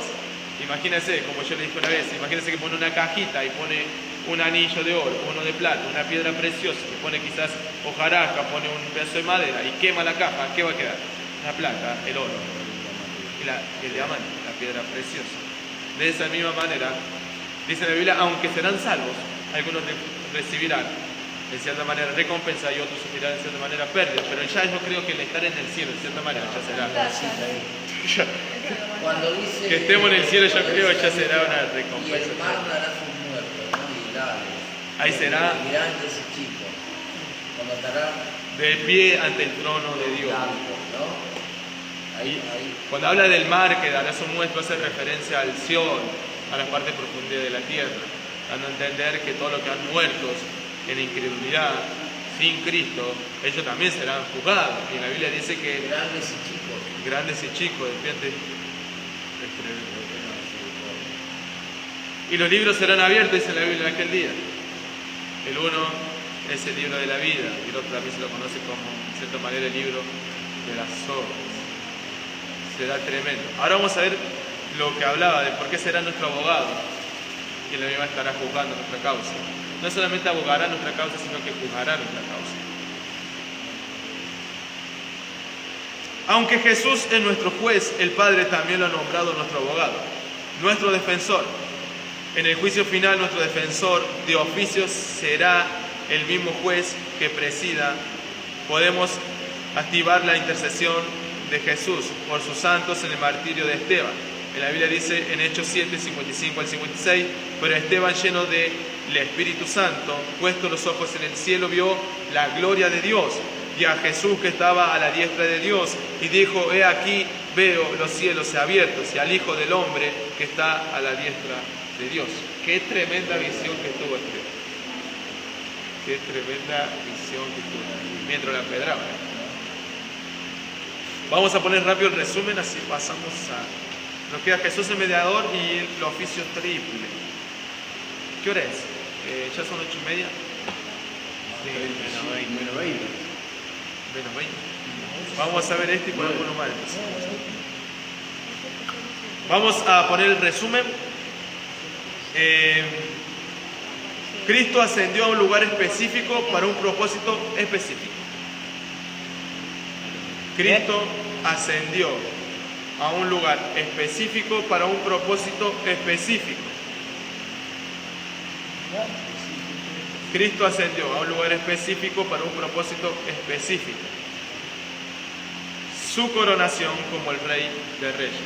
[SPEAKER 1] Imagínense, como yo le dije una vez, imagínense que pone una cajita y pone un anillo de oro, uno de plata, una piedra preciosa, que pone quizás hojarasca, pone un pedazo de madera y quema la caja, ¿qué va a quedar? La plata, el oro, y el diamante, la piedra preciosa. De esa misma manera, dice la Biblia, aunque serán salvos, algunos recibirán en cierta manera recompensa y otros sufrirán en cierta manera pérdida, pero ya yo creo que el estar en el cielo en cierta manera ya será.
[SPEAKER 2] Cuando dice
[SPEAKER 1] Que estemos en el cielo ya creo que ya será una
[SPEAKER 2] y
[SPEAKER 1] recompensa.
[SPEAKER 2] el mar dará sus muertos, ¿no? Y laves,
[SPEAKER 1] Ahí será
[SPEAKER 2] grandes y chicos, cuando estará
[SPEAKER 1] de pie ante el trono de Dios.
[SPEAKER 2] blanco, ¿no? Ahí ahí.
[SPEAKER 1] Cuando habla del mar que dará su muestro, hace referencia al Sion, a la parte profunda de la tierra, dando a entender que todos los que han muertos en incredulidad, sin Cristo, ellos también serán juzgados. Y la Biblia dice que grandes y chicos, despierten. Y los libros serán abiertos, dice la Biblia, en aquel día. El uno es el libro de la vida, y el otro también se lo conoce como, en cierta manera, el libro de las obras. Será tremendo. Ahora vamos a ver lo que hablaba de por qué será nuestro abogado, y la misma estará juzgando nuestra causa. No solamente abogará nuestra causa, sino que juzgará nuestra causa. Aunque Jesús es nuestro juez, el Padre también lo ha nombrado nuestro abogado, nuestro defensor. En el juicio final, nuestro defensor de oficio será el mismo juez que presida. Podemos activar la intercesión de Jesús por sus santos en el martirio de Esteban. En la Biblia dice en Hechos 7, 55 al 56, pero Esteban, lleno del Espíritu Santo, puesto los ojos en el cielo, vio la gloria de Dios y a Jesús que estaba a la diestra de Dios, y dijo: he aquí, veo los cielos abiertos y al Hijo del Hombre que está a la diestra de Dios. Qué tremenda visión que tuvo Esteban. Qué tremenda visión que tuvo mientras la pedraba. Vamos a poner rápido el resumen, así pasamos a... Nos queda Jesús el mediador y el oficio triple. ¿Qué hora es? ¿Ya son 8:30?
[SPEAKER 3] Sí, menos 20.
[SPEAKER 5] Menos 20.
[SPEAKER 1] Menos 20. Vamos a ver este y ponemos uno más. Vamos a poner el resumen. Cristo ascendió a un lugar específico para un propósito específico. Cristo ascendió a un lugar específico para un propósito específico. Cristo ascendió a un lugar específico para un propósito específico. Su coronación como el Rey de Reyes.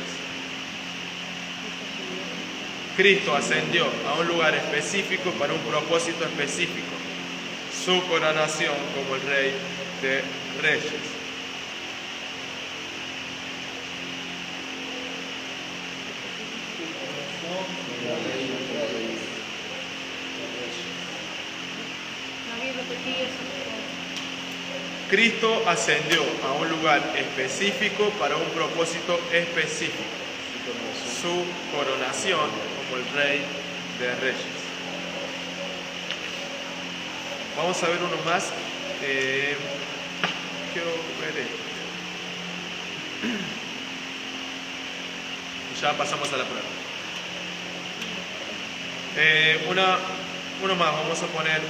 [SPEAKER 1] Cristo ascendió a un lugar específico para un propósito específico. Su coronación como el Rey de Reyes. Cristo ascendió a un lugar específico para un propósito específico. Su coronación como el Rey de Reyes. Vamos a ver uno más. Quiero ver esto. Ya pasamos a la prueba. Uno más, vamos a poner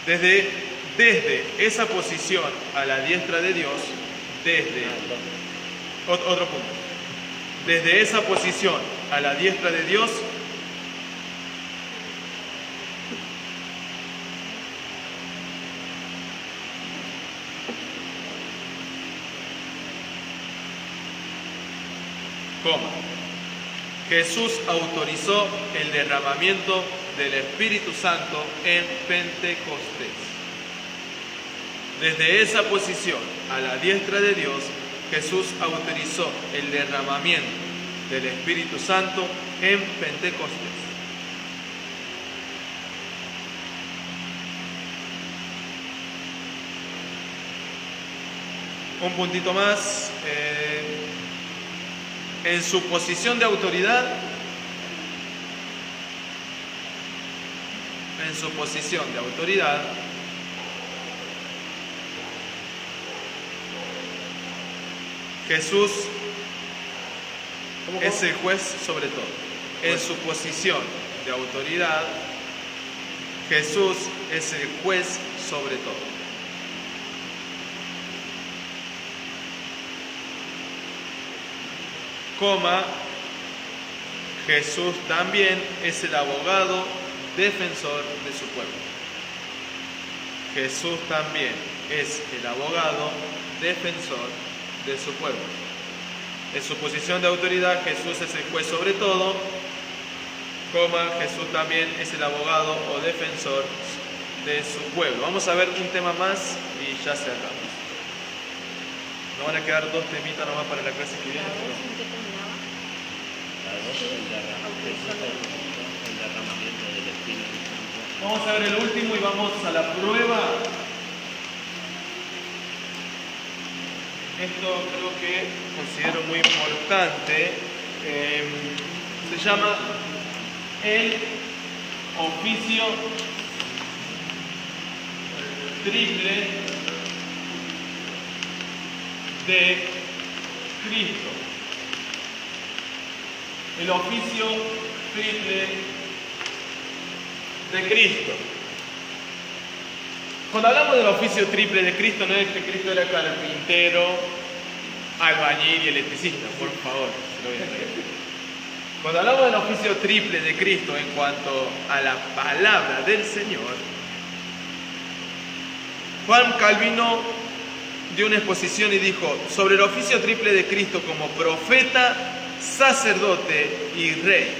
[SPEAKER 1] desde esa posición a la diestra de Dios, otro punto, desde esa posición a la diestra de Dios, Jesús autorizó el derramamiento del Espíritu Santo en Pentecostés. Desde esa posición a la diestra de Dios, Jesús autorizó el derramamiento del Espíritu Santo en Pentecostés. Un puntito más. En su posición de autoridad, Jesús es el juez sobre todo. En su posición de autoridad, Jesús es el juez sobre todo. Jesús también es el abogado defensor de su pueblo. Jesús también es el abogado defensor de su pueblo. En su posición de autoridad, Jesús es el juez sobre todo, Jesús también es el abogado o defensor de su pueblo. Vamos a ver un tema más y ya cerramos. Nos van a quedar 2 temitas nomás para la clase que viene.
[SPEAKER 4] ¿La voz en qué terminaba?
[SPEAKER 3] La dos, el derramamiento del Espíritu Santo.
[SPEAKER 1] Vamos a ver el último y vamos a la prueba. Esto creo que considero muy importante. Se llama el oficio triple de Cristo. El oficio triple de Cristo. Cuando hablamos del oficio triple de Cristo, no es que Cristo era carpintero, albañil y electricista, por favor, se lo voy a traer. Cuando hablamos del oficio triple de Cristo en cuanto a la palabra del Señor, Juan Calvino dio una exposición y dijo sobre el oficio triple de Cristo como profeta, sacerdote y rey.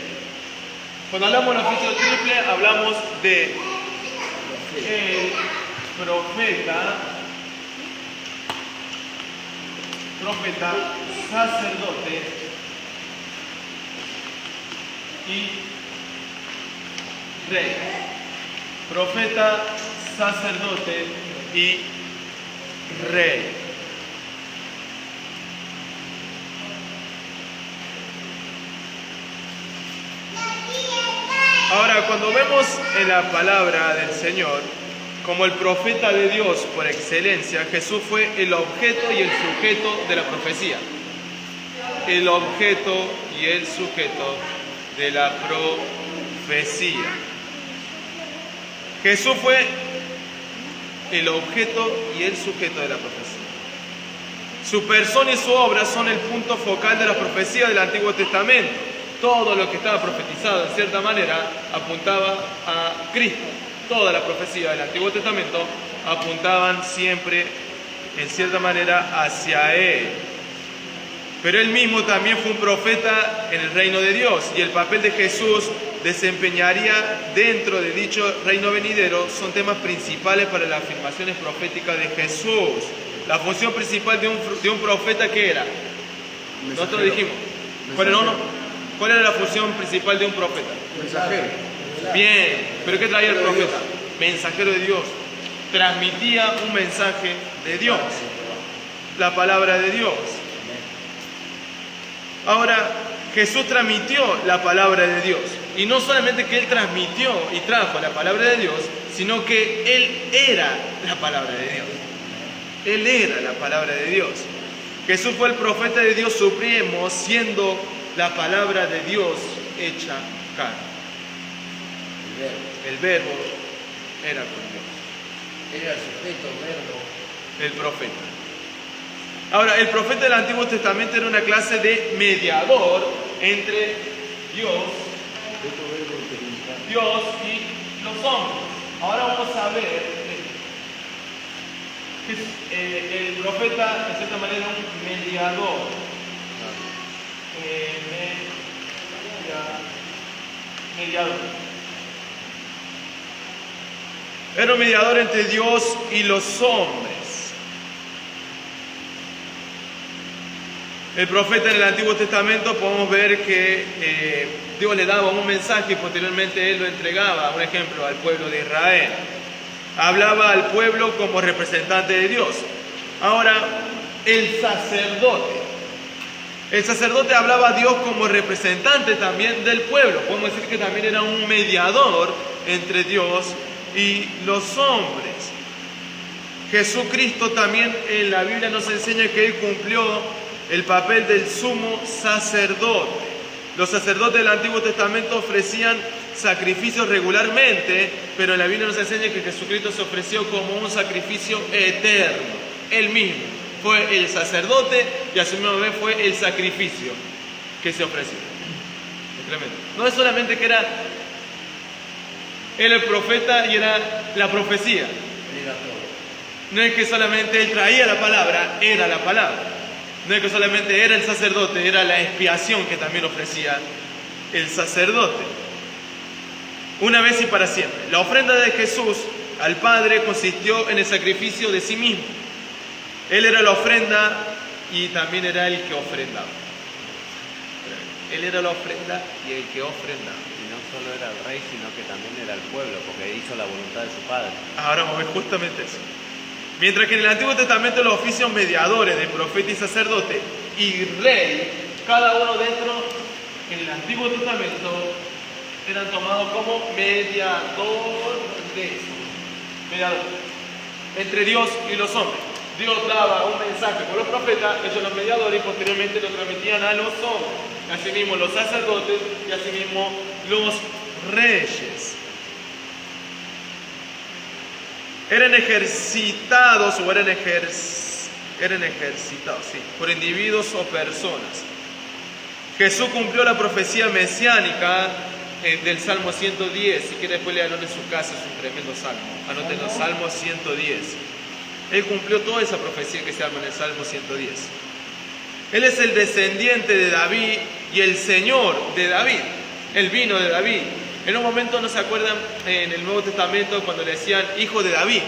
[SPEAKER 1] Cuando hablamos del oficio triple, hablamos de el profeta, sacerdote y rey. Profeta, sacerdote y rey. Ahora, cuando vemos en la palabra del Señor, como el profeta de Dios por excelencia, Jesús fue el objeto y el sujeto de la profecía. El objeto y el sujeto de la profecía. Jesús fue el objeto y el sujeto de la profecía. Su persona y su obra son el punto focal de la profecía del Antiguo Testamento. Todo lo que estaba profetizado, en cierta manera, apuntaba a Cristo. Toda la profecía del Antiguo Testamento apuntaban siempre, en cierta manera, hacia Él. Pero Él mismo también fue un profeta en el reino de Dios, y el papel de Jesús desempeñaría dentro de dicho reino venidero son temas principales para las afirmaciones proféticas de Jesús. La función principal de un profeta, ¿qué era? Nosotros dijimos, ¿cuál era la función principal de un profeta?
[SPEAKER 5] Mensajero.
[SPEAKER 1] Bien, pero ¿qué traía el profeta? Mensajero de Dios. Transmitía un mensaje de Dios, la palabra de Dios. Ahora, Jesús transmitió la palabra de Dios. Y no solamente que Él transmitió y trajo la palabra de Dios, sino que Él era la palabra de Dios. Él era la palabra de Dios. Jesús fue el profeta de Dios supremo, siendo la palabra de Dios hecha carne. El verbo era con Dios.
[SPEAKER 2] Era el sujeto, verbo.
[SPEAKER 1] El profeta. Ahora, el profeta del Antiguo Testamento era una clase de mediador entre Dios y los hombres. Ahora vamos a ver que el profeta, de cierta manera, era un mediador. Mediador. Era un mediador entre Dios y los hombres. El profeta en el Antiguo Testamento podemos ver que Dios le daba un mensaje y posteriormente Él lo entregaba, por ejemplo, al pueblo de Israel. Hablaba al pueblo como representante de Dios. Ahora, el sacerdote hablaba a Dios como representante también del pueblo. Podemos decir que también era un mediador entre Dios y los hombres. Jesucristo también en la Biblia nos enseña que Él cumplió el papel del sumo sacerdote. Los sacerdotes del Antiguo Testamento ofrecían sacrificios regularmente, pero en la Biblia nos enseña que Jesucristo se ofreció como un sacrificio eterno. Él mismo fue el sacerdote y a su misma vez fue el sacrificio que se ofreció. Tremendo. No es solamente que era el profeta y era la profecía.
[SPEAKER 2] Era todo.
[SPEAKER 1] No es que solamente Él traía la palabra, era la palabra. No es que solamente era el sacerdote, era la expiación que también ofrecía el sacerdote. Una vez y para siempre. La ofrenda de Jesús al Padre consistió en el sacrificio de sí mismo. Él era la ofrenda y también era el que ofrendaba. Él era la ofrenda y el que ofrendaba.
[SPEAKER 3] Y no solo era el rey, sino que también era el pueblo, porque hizo la voluntad de su padre.
[SPEAKER 1] Ahora vamos a ver justamente eso. Mientras que en el Antiguo Testamento los oficios mediadores de profeta y sacerdote y rey, cada uno dentro, en el Antiguo Testamento, eran tomados como mediadores entre Dios y los hombres. Dios daba un mensaje por los profetas, ellos los mediadores, y posteriormente lo transmitían a los hombres. Asimismo los sacerdotes y asimismo los reyes. Eran ejercitados por individuos o personas. Jesús cumplió la profecía mesiánica del Salmo 110. Si quiere después leerlo en su casa, es un tremendo salmo. Anótenlo, Salmo 110. Él cumplió toda esa profecía que se arma en el Salmo 110. Él es el descendiente de David y el Señor de David. Él vino de David. En un momento, ¿no se acuerdan en el Nuevo Testamento cuando le decían hijo de David?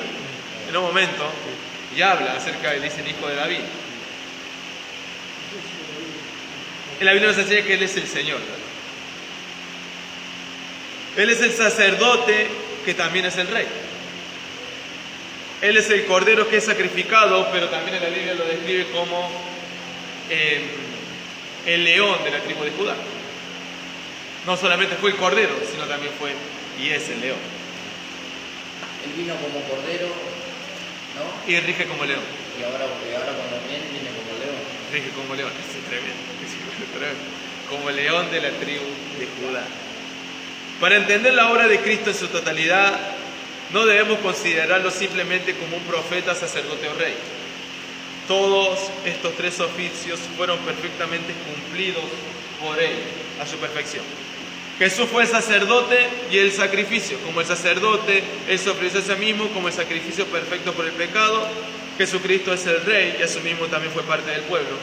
[SPEAKER 1] En un momento, y habla acerca de, dicen hijo de David. En la Biblia nos enseña que Él es el Señor. Él es el sacerdote que también es el rey. Él es el cordero que es sacrificado, pero también en la Biblia lo describe como el león de la tribu de Judá. No solamente fue el cordero, sino también fue y es el león.
[SPEAKER 2] Él vino como cordero, ¿no?
[SPEAKER 1] Y rige como león.
[SPEAKER 2] Y ahora cuando viene como león.
[SPEAKER 1] Rige como león. Es tremendo. Como león de la tribu de Judá. Para entender la obra de Cristo en su totalidad, no debemos considerarlo simplemente como un profeta, sacerdote o rey. Todos estos tres oficios fueron perfectamente cumplidos por Él, a su perfección. Jesús fue el sacerdote y el sacrificio. Como el sacerdote, Él se ofreció a sí mismo como el sacrificio perfecto por el pecado. Jesucristo es el rey y a sí mismo también fue parte del pueblo.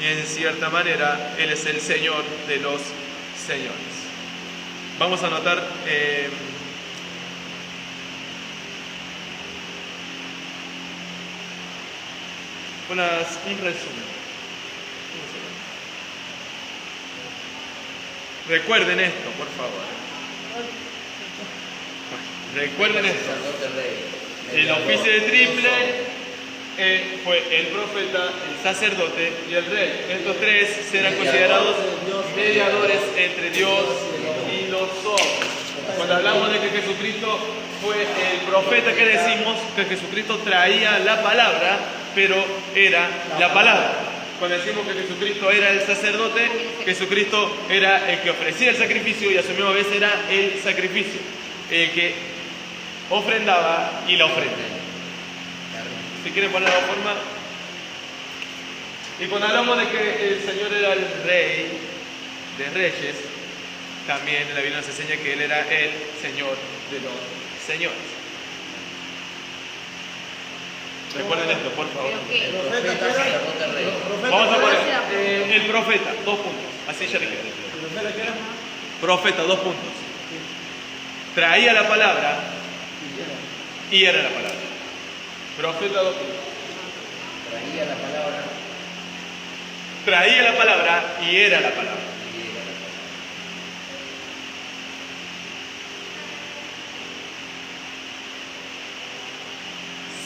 [SPEAKER 1] Y en cierta manera, Él es el Señor de los señores. Vamos a anotar un resumen. Recuerden esto, por favor. Recuerden esto.
[SPEAKER 2] Sacerdote rey.
[SPEAKER 1] El oficio de triple fue el profeta, el sacerdote y el rey. Estos tres serán considerados mediadores entre Dios y los hombres. Cuando hablamos de que Jesucristo fue el profeta, que decimos que Jesucristo traía la palabra, pero era la palabra. Cuando decimos que Jesucristo era el sacerdote, Jesucristo era el que ofrecía el sacrificio y a su misma vez era el sacrificio, el que ofrendaba y la ofrenda. Si quieren ponerlo de forma. Y cuando hablamos de que el Señor era el rey de reyes, también en la Biblia nos enseña que Él era el Señor de los señores. Recuerden esto, por favor.
[SPEAKER 2] Profeta, sacerdote rey.
[SPEAKER 1] Vamos a poner el profeta, 2 puntos. Así ya le queda. Profeta, 2 puntos. Traía la palabra y era la palabra. Profeta, 2 puntos.
[SPEAKER 2] Traía la palabra.
[SPEAKER 1] Traía la palabra y era la palabra.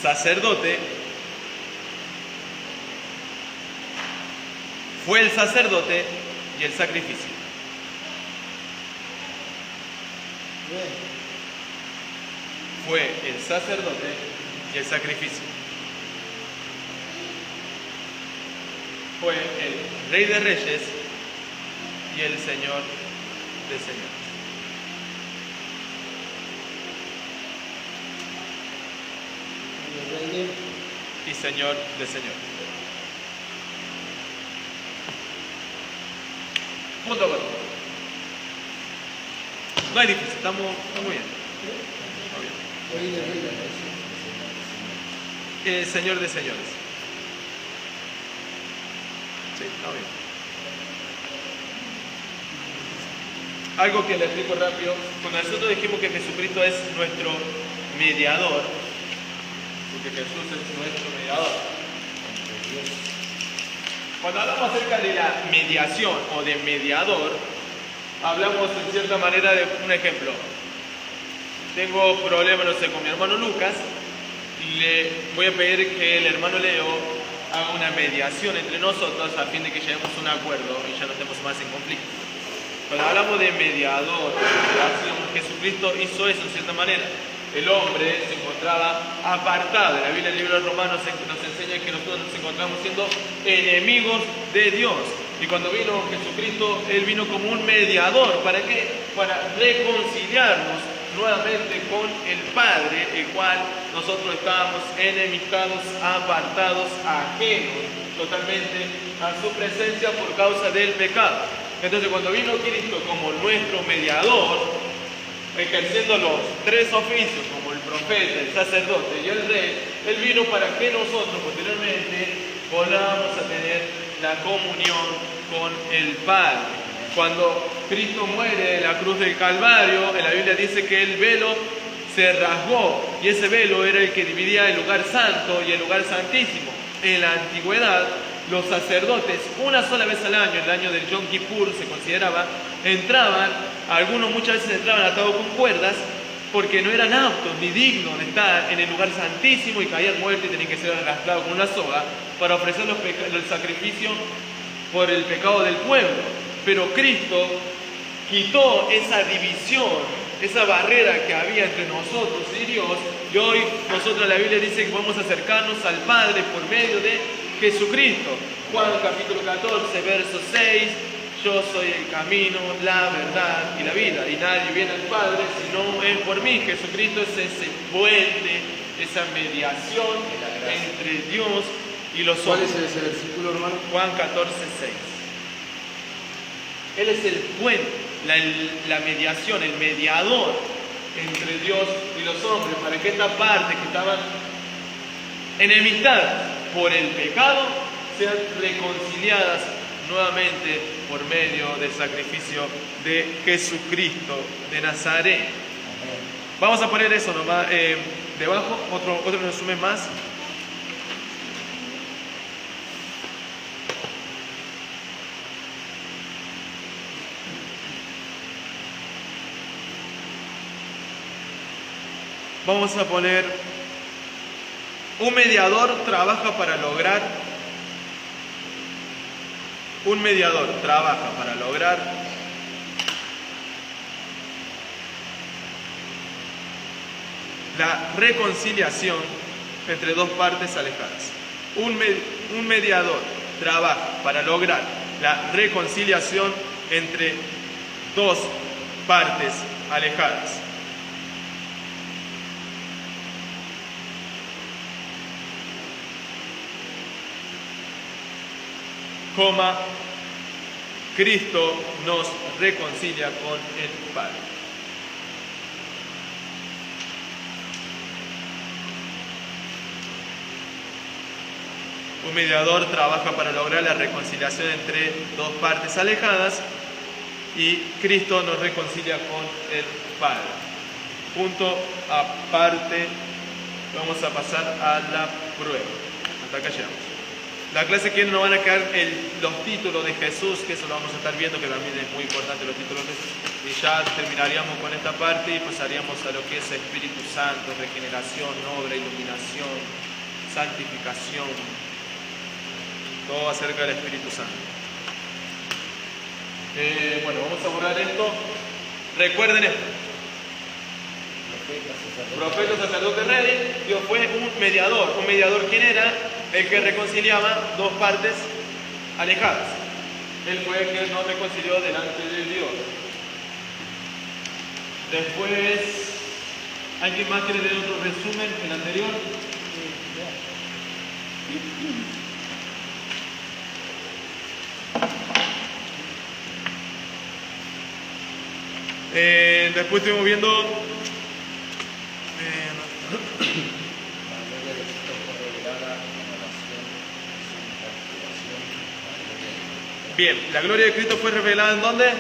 [SPEAKER 1] Sacerdote fue el sacerdote y el sacrificio. Fue el sacerdote y el sacrificio. Fue el rey de reyes y el señor de señores. Y señor de señores. Punto corto. No hay difícil, estamos muy bien. El señor de señores. Sí, está bien. Algo que le explico rápido. Cuando nosotros dijimos que Jesucristo es nuestro mediador, porque Jesús es nuestro mediador. Cuando hablamos acerca de la mediación o de mediador, hablamos en cierta manera de un ejemplo. Tengo problemas, no sé, con mi hermano Lucas y le voy a pedir que el hermano Leo haga una mediación entre nosotros a fin de que lleguemos a un acuerdo y ya no estemos más en conflicto. Cuando hablamos de mediador, Jesucristo hizo eso en cierta manera. El hombre se encontraba apartado. La Biblia, el libro de Romanos, nos enseña que nosotros nos encontramos siendo enemigos de Dios. Y cuando vino Jesucristo, Él vino como un mediador. ¿Para qué? Para reconciliarnos nuevamente con el Padre, el cual nosotros estábamos enemistados, apartados, ajenos totalmente a su presencia por causa del pecado. Entonces, cuando vino Cristo como nuestro mediador, ejerciendo los tres oficios, como el profeta, el sacerdote y el rey, Él vino para que nosotros posteriormente volvamos a tener la comunión con el Padre. Cuando Cristo muere en la cruz del Calvario, en la Biblia dice que el velo se rasgó, y ese velo era el que dividía el lugar santo y el lugar santísimo. En la antigüedad, los sacerdotes, una sola vez al año, el año del Yom Kippur se consideraba, entraban, algunos muchas veces entraban atados con cuerdas, porque no eran aptos ni dignos de estar en el lugar santísimo y caían muertos y tenían que ser arrastrados con una soga para ofrecer el sacrificio por el pecado del pueblo. Pero Cristo quitó esa división, esa barrera que había entre nosotros y Dios, y hoy nosotros, la Biblia dice que vamos a acercarnos al Padre por medio de Jesucristo. Juan capítulo 14, verso 6, yo soy el camino, la verdad y la vida, y nadie viene al Padre si no es por mí. Jesucristo es ese puente, esa mediación entre Dios y los hombres.
[SPEAKER 5] ¿Cuál es ese versículo, hermano?
[SPEAKER 1] Juan 14, 6. Él es el puente, la mediación, el mediador entre Dios y los hombres, para que esta parte que estaban enemistadas por el pecado sean reconciliadas nuevamente por medio del sacrificio de Jesucristo de Nazaret. Vamos a poner eso nomás debajo, otro resumen más. Vamos a poner: un mediador trabaja para lograr la reconciliación entre dos partes alejadas. Un mediador trabaja para lograr la reconciliación entre dos partes alejadas. Cristo nos reconcilia con el Padre. Un mediador trabaja para lograr la reconciliación entre dos partes alejadas, y Cristo nos reconcilia con el Padre. Punto aparte, vamos a pasar a la prueba. Hasta acá llegamos. La clase que nos van a quedar los títulos de Jesús, que eso lo vamos a estar viendo, que también es muy importante los títulos de Jesús. Y ya terminaríamos con esta parte y pasaríamos a lo que es Espíritu Santo, regeneración, obra, iluminación, santificación, todo acerca del Espíritu Santo. Bueno, vamos a borrar esto. Recuerden esto: profeta, sacerdote, rey. Dios fue un mediador. ¿Un mediador quién era? El que reconciliaba dos partes alejadas. Él fue el que nos reconcilió delante de Dios. Después, ¿alguien más quiere leer otro resumen, el anterior? Después estuvimos viendo bien, la gloria de Cristo fue revelada ¿en dónde?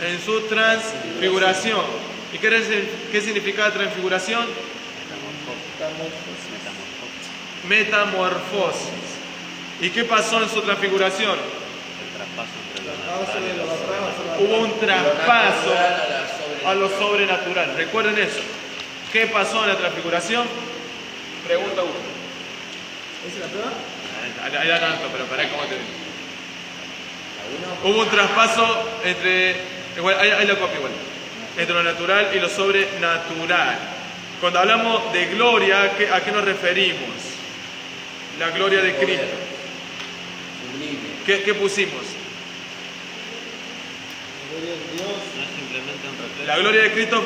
[SPEAKER 1] En su transfiguración. ¿Y qué significa transfiguración? Metamorfosis. ¿Y qué pasó en su transfiguración?
[SPEAKER 3] El traspaso entre lo natural y lo sobrenatural.
[SPEAKER 1] Hubo un traspaso a lo
[SPEAKER 2] sobrenatural.
[SPEAKER 1] sobrenatural. Recuerden eso. ¿Qué pasó en la transfiguración? Pregunta uno.
[SPEAKER 5] ¿Esa es la prueba?
[SPEAKER 1] Allá tanto, pero pará cómo te digo.
[SPEAKER 2] La uno,
[SPEAKER 1] Hubo un traspaso entre, igual, ahí lo copio igual, entre lo natural y lo sobrenatural. Cuando hablamos de gloria, ¿a qué nos referimos? La gloria de
[SPEAKER 2] poder,
[SPEAKER 1] Cristo.
[SPEAKER 2] sublime.
[SPEAKER 1] ¿Qué pusimos?
[SPEAKER 3] No es simplemente un reflejo.
[SPEAKER 1] La gloria de Cristo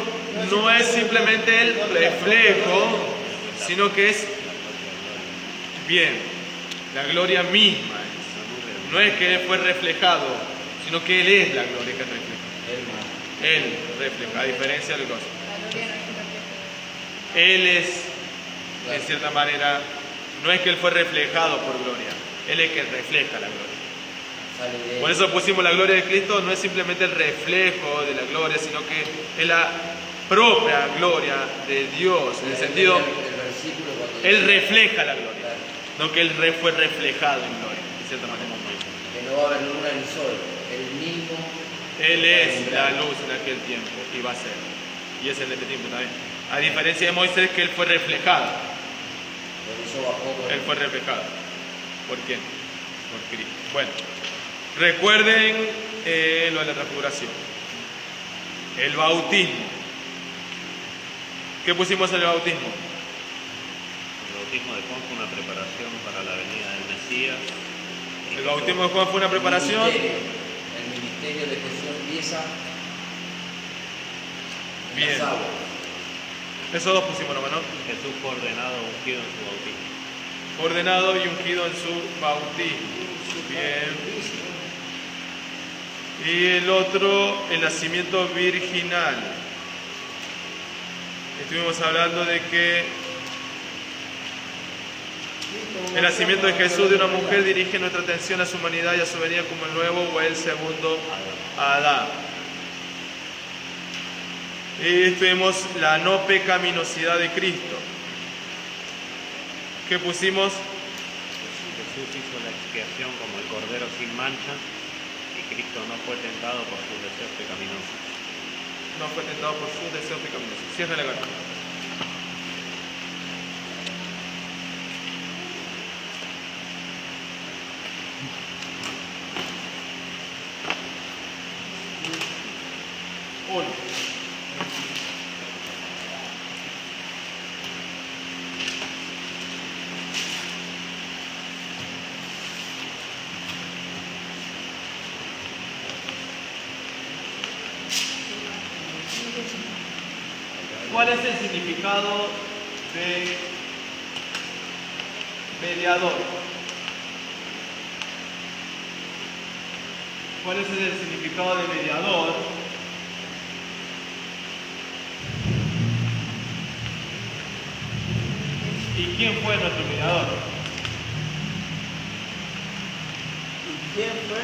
[SPEAKER 1] no es simplemente el reflejo, sino que es bien, la gloria misma. No es que Él fue reflejado, sino que Él es la gloria que refleja.
[SPEAKER 2] Hermano.
[SPEAKER 1] Él refleja, a diferencia de cosas.
[SPEAKER 4] La gloria no es un reflejo.
[SPEAKER 1] Él es, en cierta manera, no es que Él fue reflejado por gloria, Él es que refleja la gloria.
[SPEAKER 2] Sale de él.
[SPEAKER 1] Por eso pusimos la gloria de Cristo, no es simplemente el reflejo de la gloria, sino que es la propia gloria de Dios, en el sentido,
[SPEAKER 2] El versículo cuando
[SPEAKER 1] Él
[SPEAKER 2] dice,
[SPEAKER 1] refleja la gloria,
[SPEAKER 2] claro,
[SPEAKER 1] no que Él fue reflejado en gloria, en cierta manera.
[SPEAKER 2] que no va a haber luna ni sol. Él mismo.
[SPEAKER 1] Él es la luz en aquel tiempo y va a ser, y es en este tiempo también. A diferencia de Moisés, que Él fue reflejado,
[SPEAKER 2] Por eso bajó con
[SPEAKER 1] Él fue reflejado. ¿Por quién? Por Cristo. Bueno, recuerden lo de la transfiguración, el bautismo. ¿Qué pusimos en el bautismo?
[SPEAKER 3] El bautismo de Juan fue una preparación para la venida del Mesías.
[SPEAKER 1] El bautismo de Juan fue una preparación.
[SPEAKER 2] El ministerio de Jesús empieza en
[SPEAKER 1] Bien.
[SPEAKER 2] las aguas.
[SPEAKER 1] Esos dos pusimos nomás, ¿no?
[SPEAKER 3] Jesús fue ordenado, ungido en su bautismo.
[SPEAKER 1] Fue ordenado y ungido en su bautismo. Bien. Y el otro, el nacimiento virginal. Estuvimos hablando de que el nacimiento de Jesús de una mujer dirige nuestra atención a su humanidad y a su venida como el nuevo o el segundo Adán. Y estuvimos la no pecaminosidad de Cristo. ¿Qué pusimos?
[SPEAKER 3] Jesús hizo la expiación como el cordero sin mancha y Cristo no fue tentado por sus deseos pecaminosos.
[SPEAKER 1] No fue tentado por sus deseos pecaminosos. Cierra la carta. Uno. ¿Cuál es el significado de mediador? ¿Cuál es el significado de mediador? ¿Y quién fue nuestro mediador?
[SPEAKER 5] ¿Y quién fue?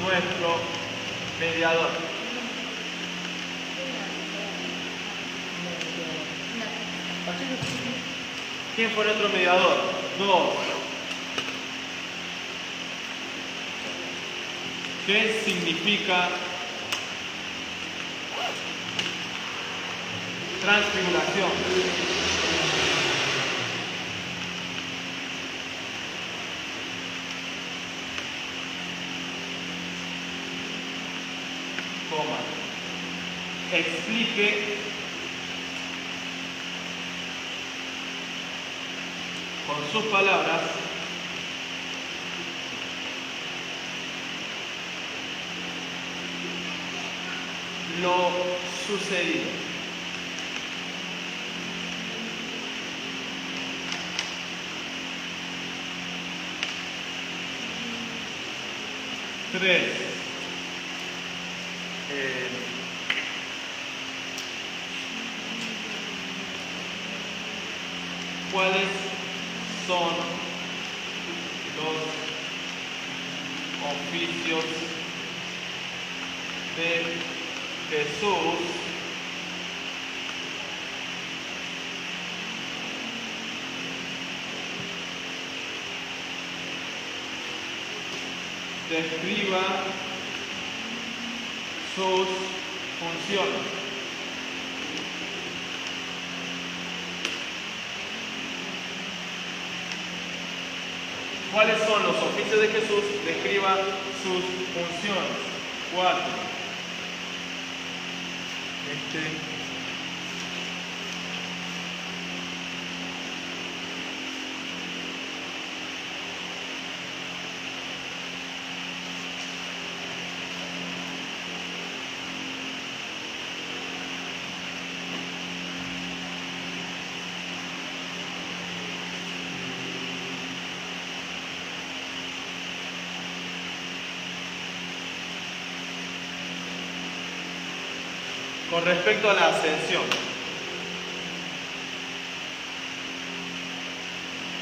[SPEAKER 1] Nuestro mediador. ¿Quién fue nuestro mediador? Dos. ¿Qué significa transfiguración? Coma. Explique con sus palabras lo sucedido. Tres. ¿Cuáles son los oficios de Jesús describa sus funciones. ¿Cuáles son los oficios de Jesús? Describa sus funciones. 4. Con respecto a la ascensión,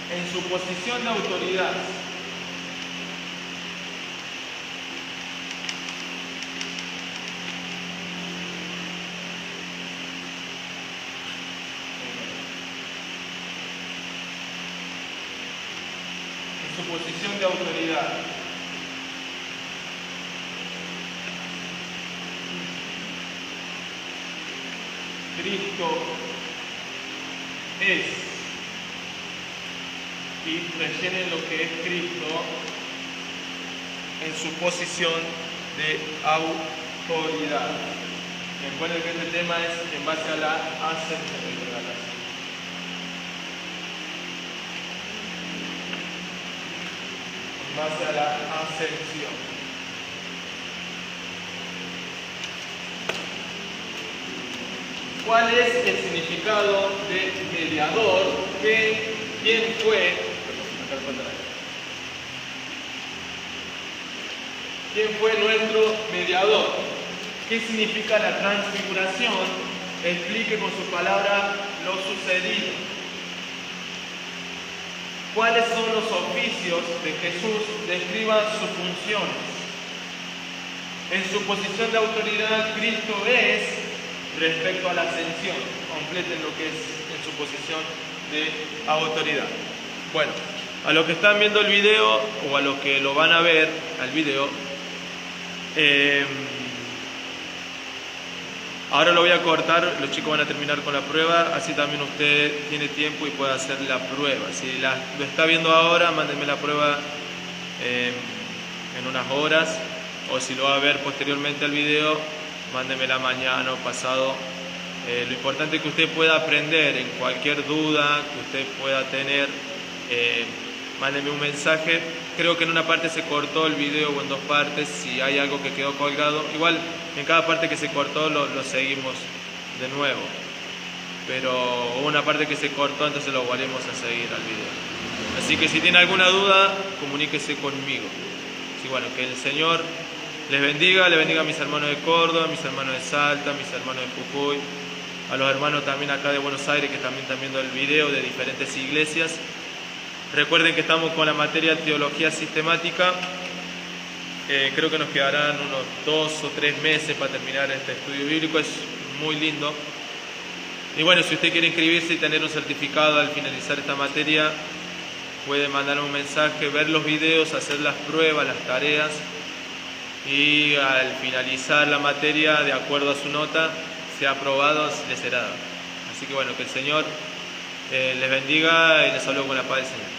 [SPEAKER 1] en su posición de autoridad, Cristo es, y rellenen lo que es Cristo en su posición de autoridad. Recuerden que este tema es en base a la ascensión. En base a la ascensión. ¿Cuál es el significado de mediador? ¿Quién fue? ¿Quién fue nuestro mediador? ¿Qué significa la transfiguración? Explique con su palabra lo sucedido. ¿Cuáles son los oficios de Jesús? Describa sus funciones. En su posición de autoridad, Cristo es respecto a la ascensión. Completen lo que es en su posición de autoridad. Bueno, a los que están viendo el video o a los que lo van a ver al video, ahora lo voy a cortar, los chicos van a terminar con la prueba, así también usted tiene tiempo y puede hacer la prueba. Si lo está viendo ahora, mándenme la prueba en unas horas, o si lo va a ver posteriormente al video, mándemela mañana o pasado. Lo importante es que usted pueda aprender. En cualquier duda que usted pueda tener, mándeme un mensaje. Creo que en una parte se cortó el video o en dos partes. Si hay algo que quedó colgado, igual en cada parte que se cortó lo seguimos de nuevo. Pero hubo una parte que se cortó, entonces lo volvemos a seguir al video. Así que si tiene alguna duda, comuníquese conmigo. Así, bueno, que el Señor les bendiga, le bendiga a mis hermanos de Córdoba, a mis hermanos de Salta, a mis hermanos de Jujuy, a los hermanos también acá de Buenos Aires que también están viendo el video de diferentes iglesias. Recuerden que estamos con la materia de teología sistemática. Creo que nos quedarán unos 2 o 3 meses para terminar este estudio bíblico, es muy lindo. Y bueno, si usted quiere inscribirse y tener un certificado al finalizar esta materia, puede mandar un mensaje, ver los videos, hacer las pruebas, las tareas. Y al finalizar la materia, de acuerdo a su nota, sea aprobado, le será dado. Así que bueno, que el Señor les bendiga y les saludo con la paz del Señor.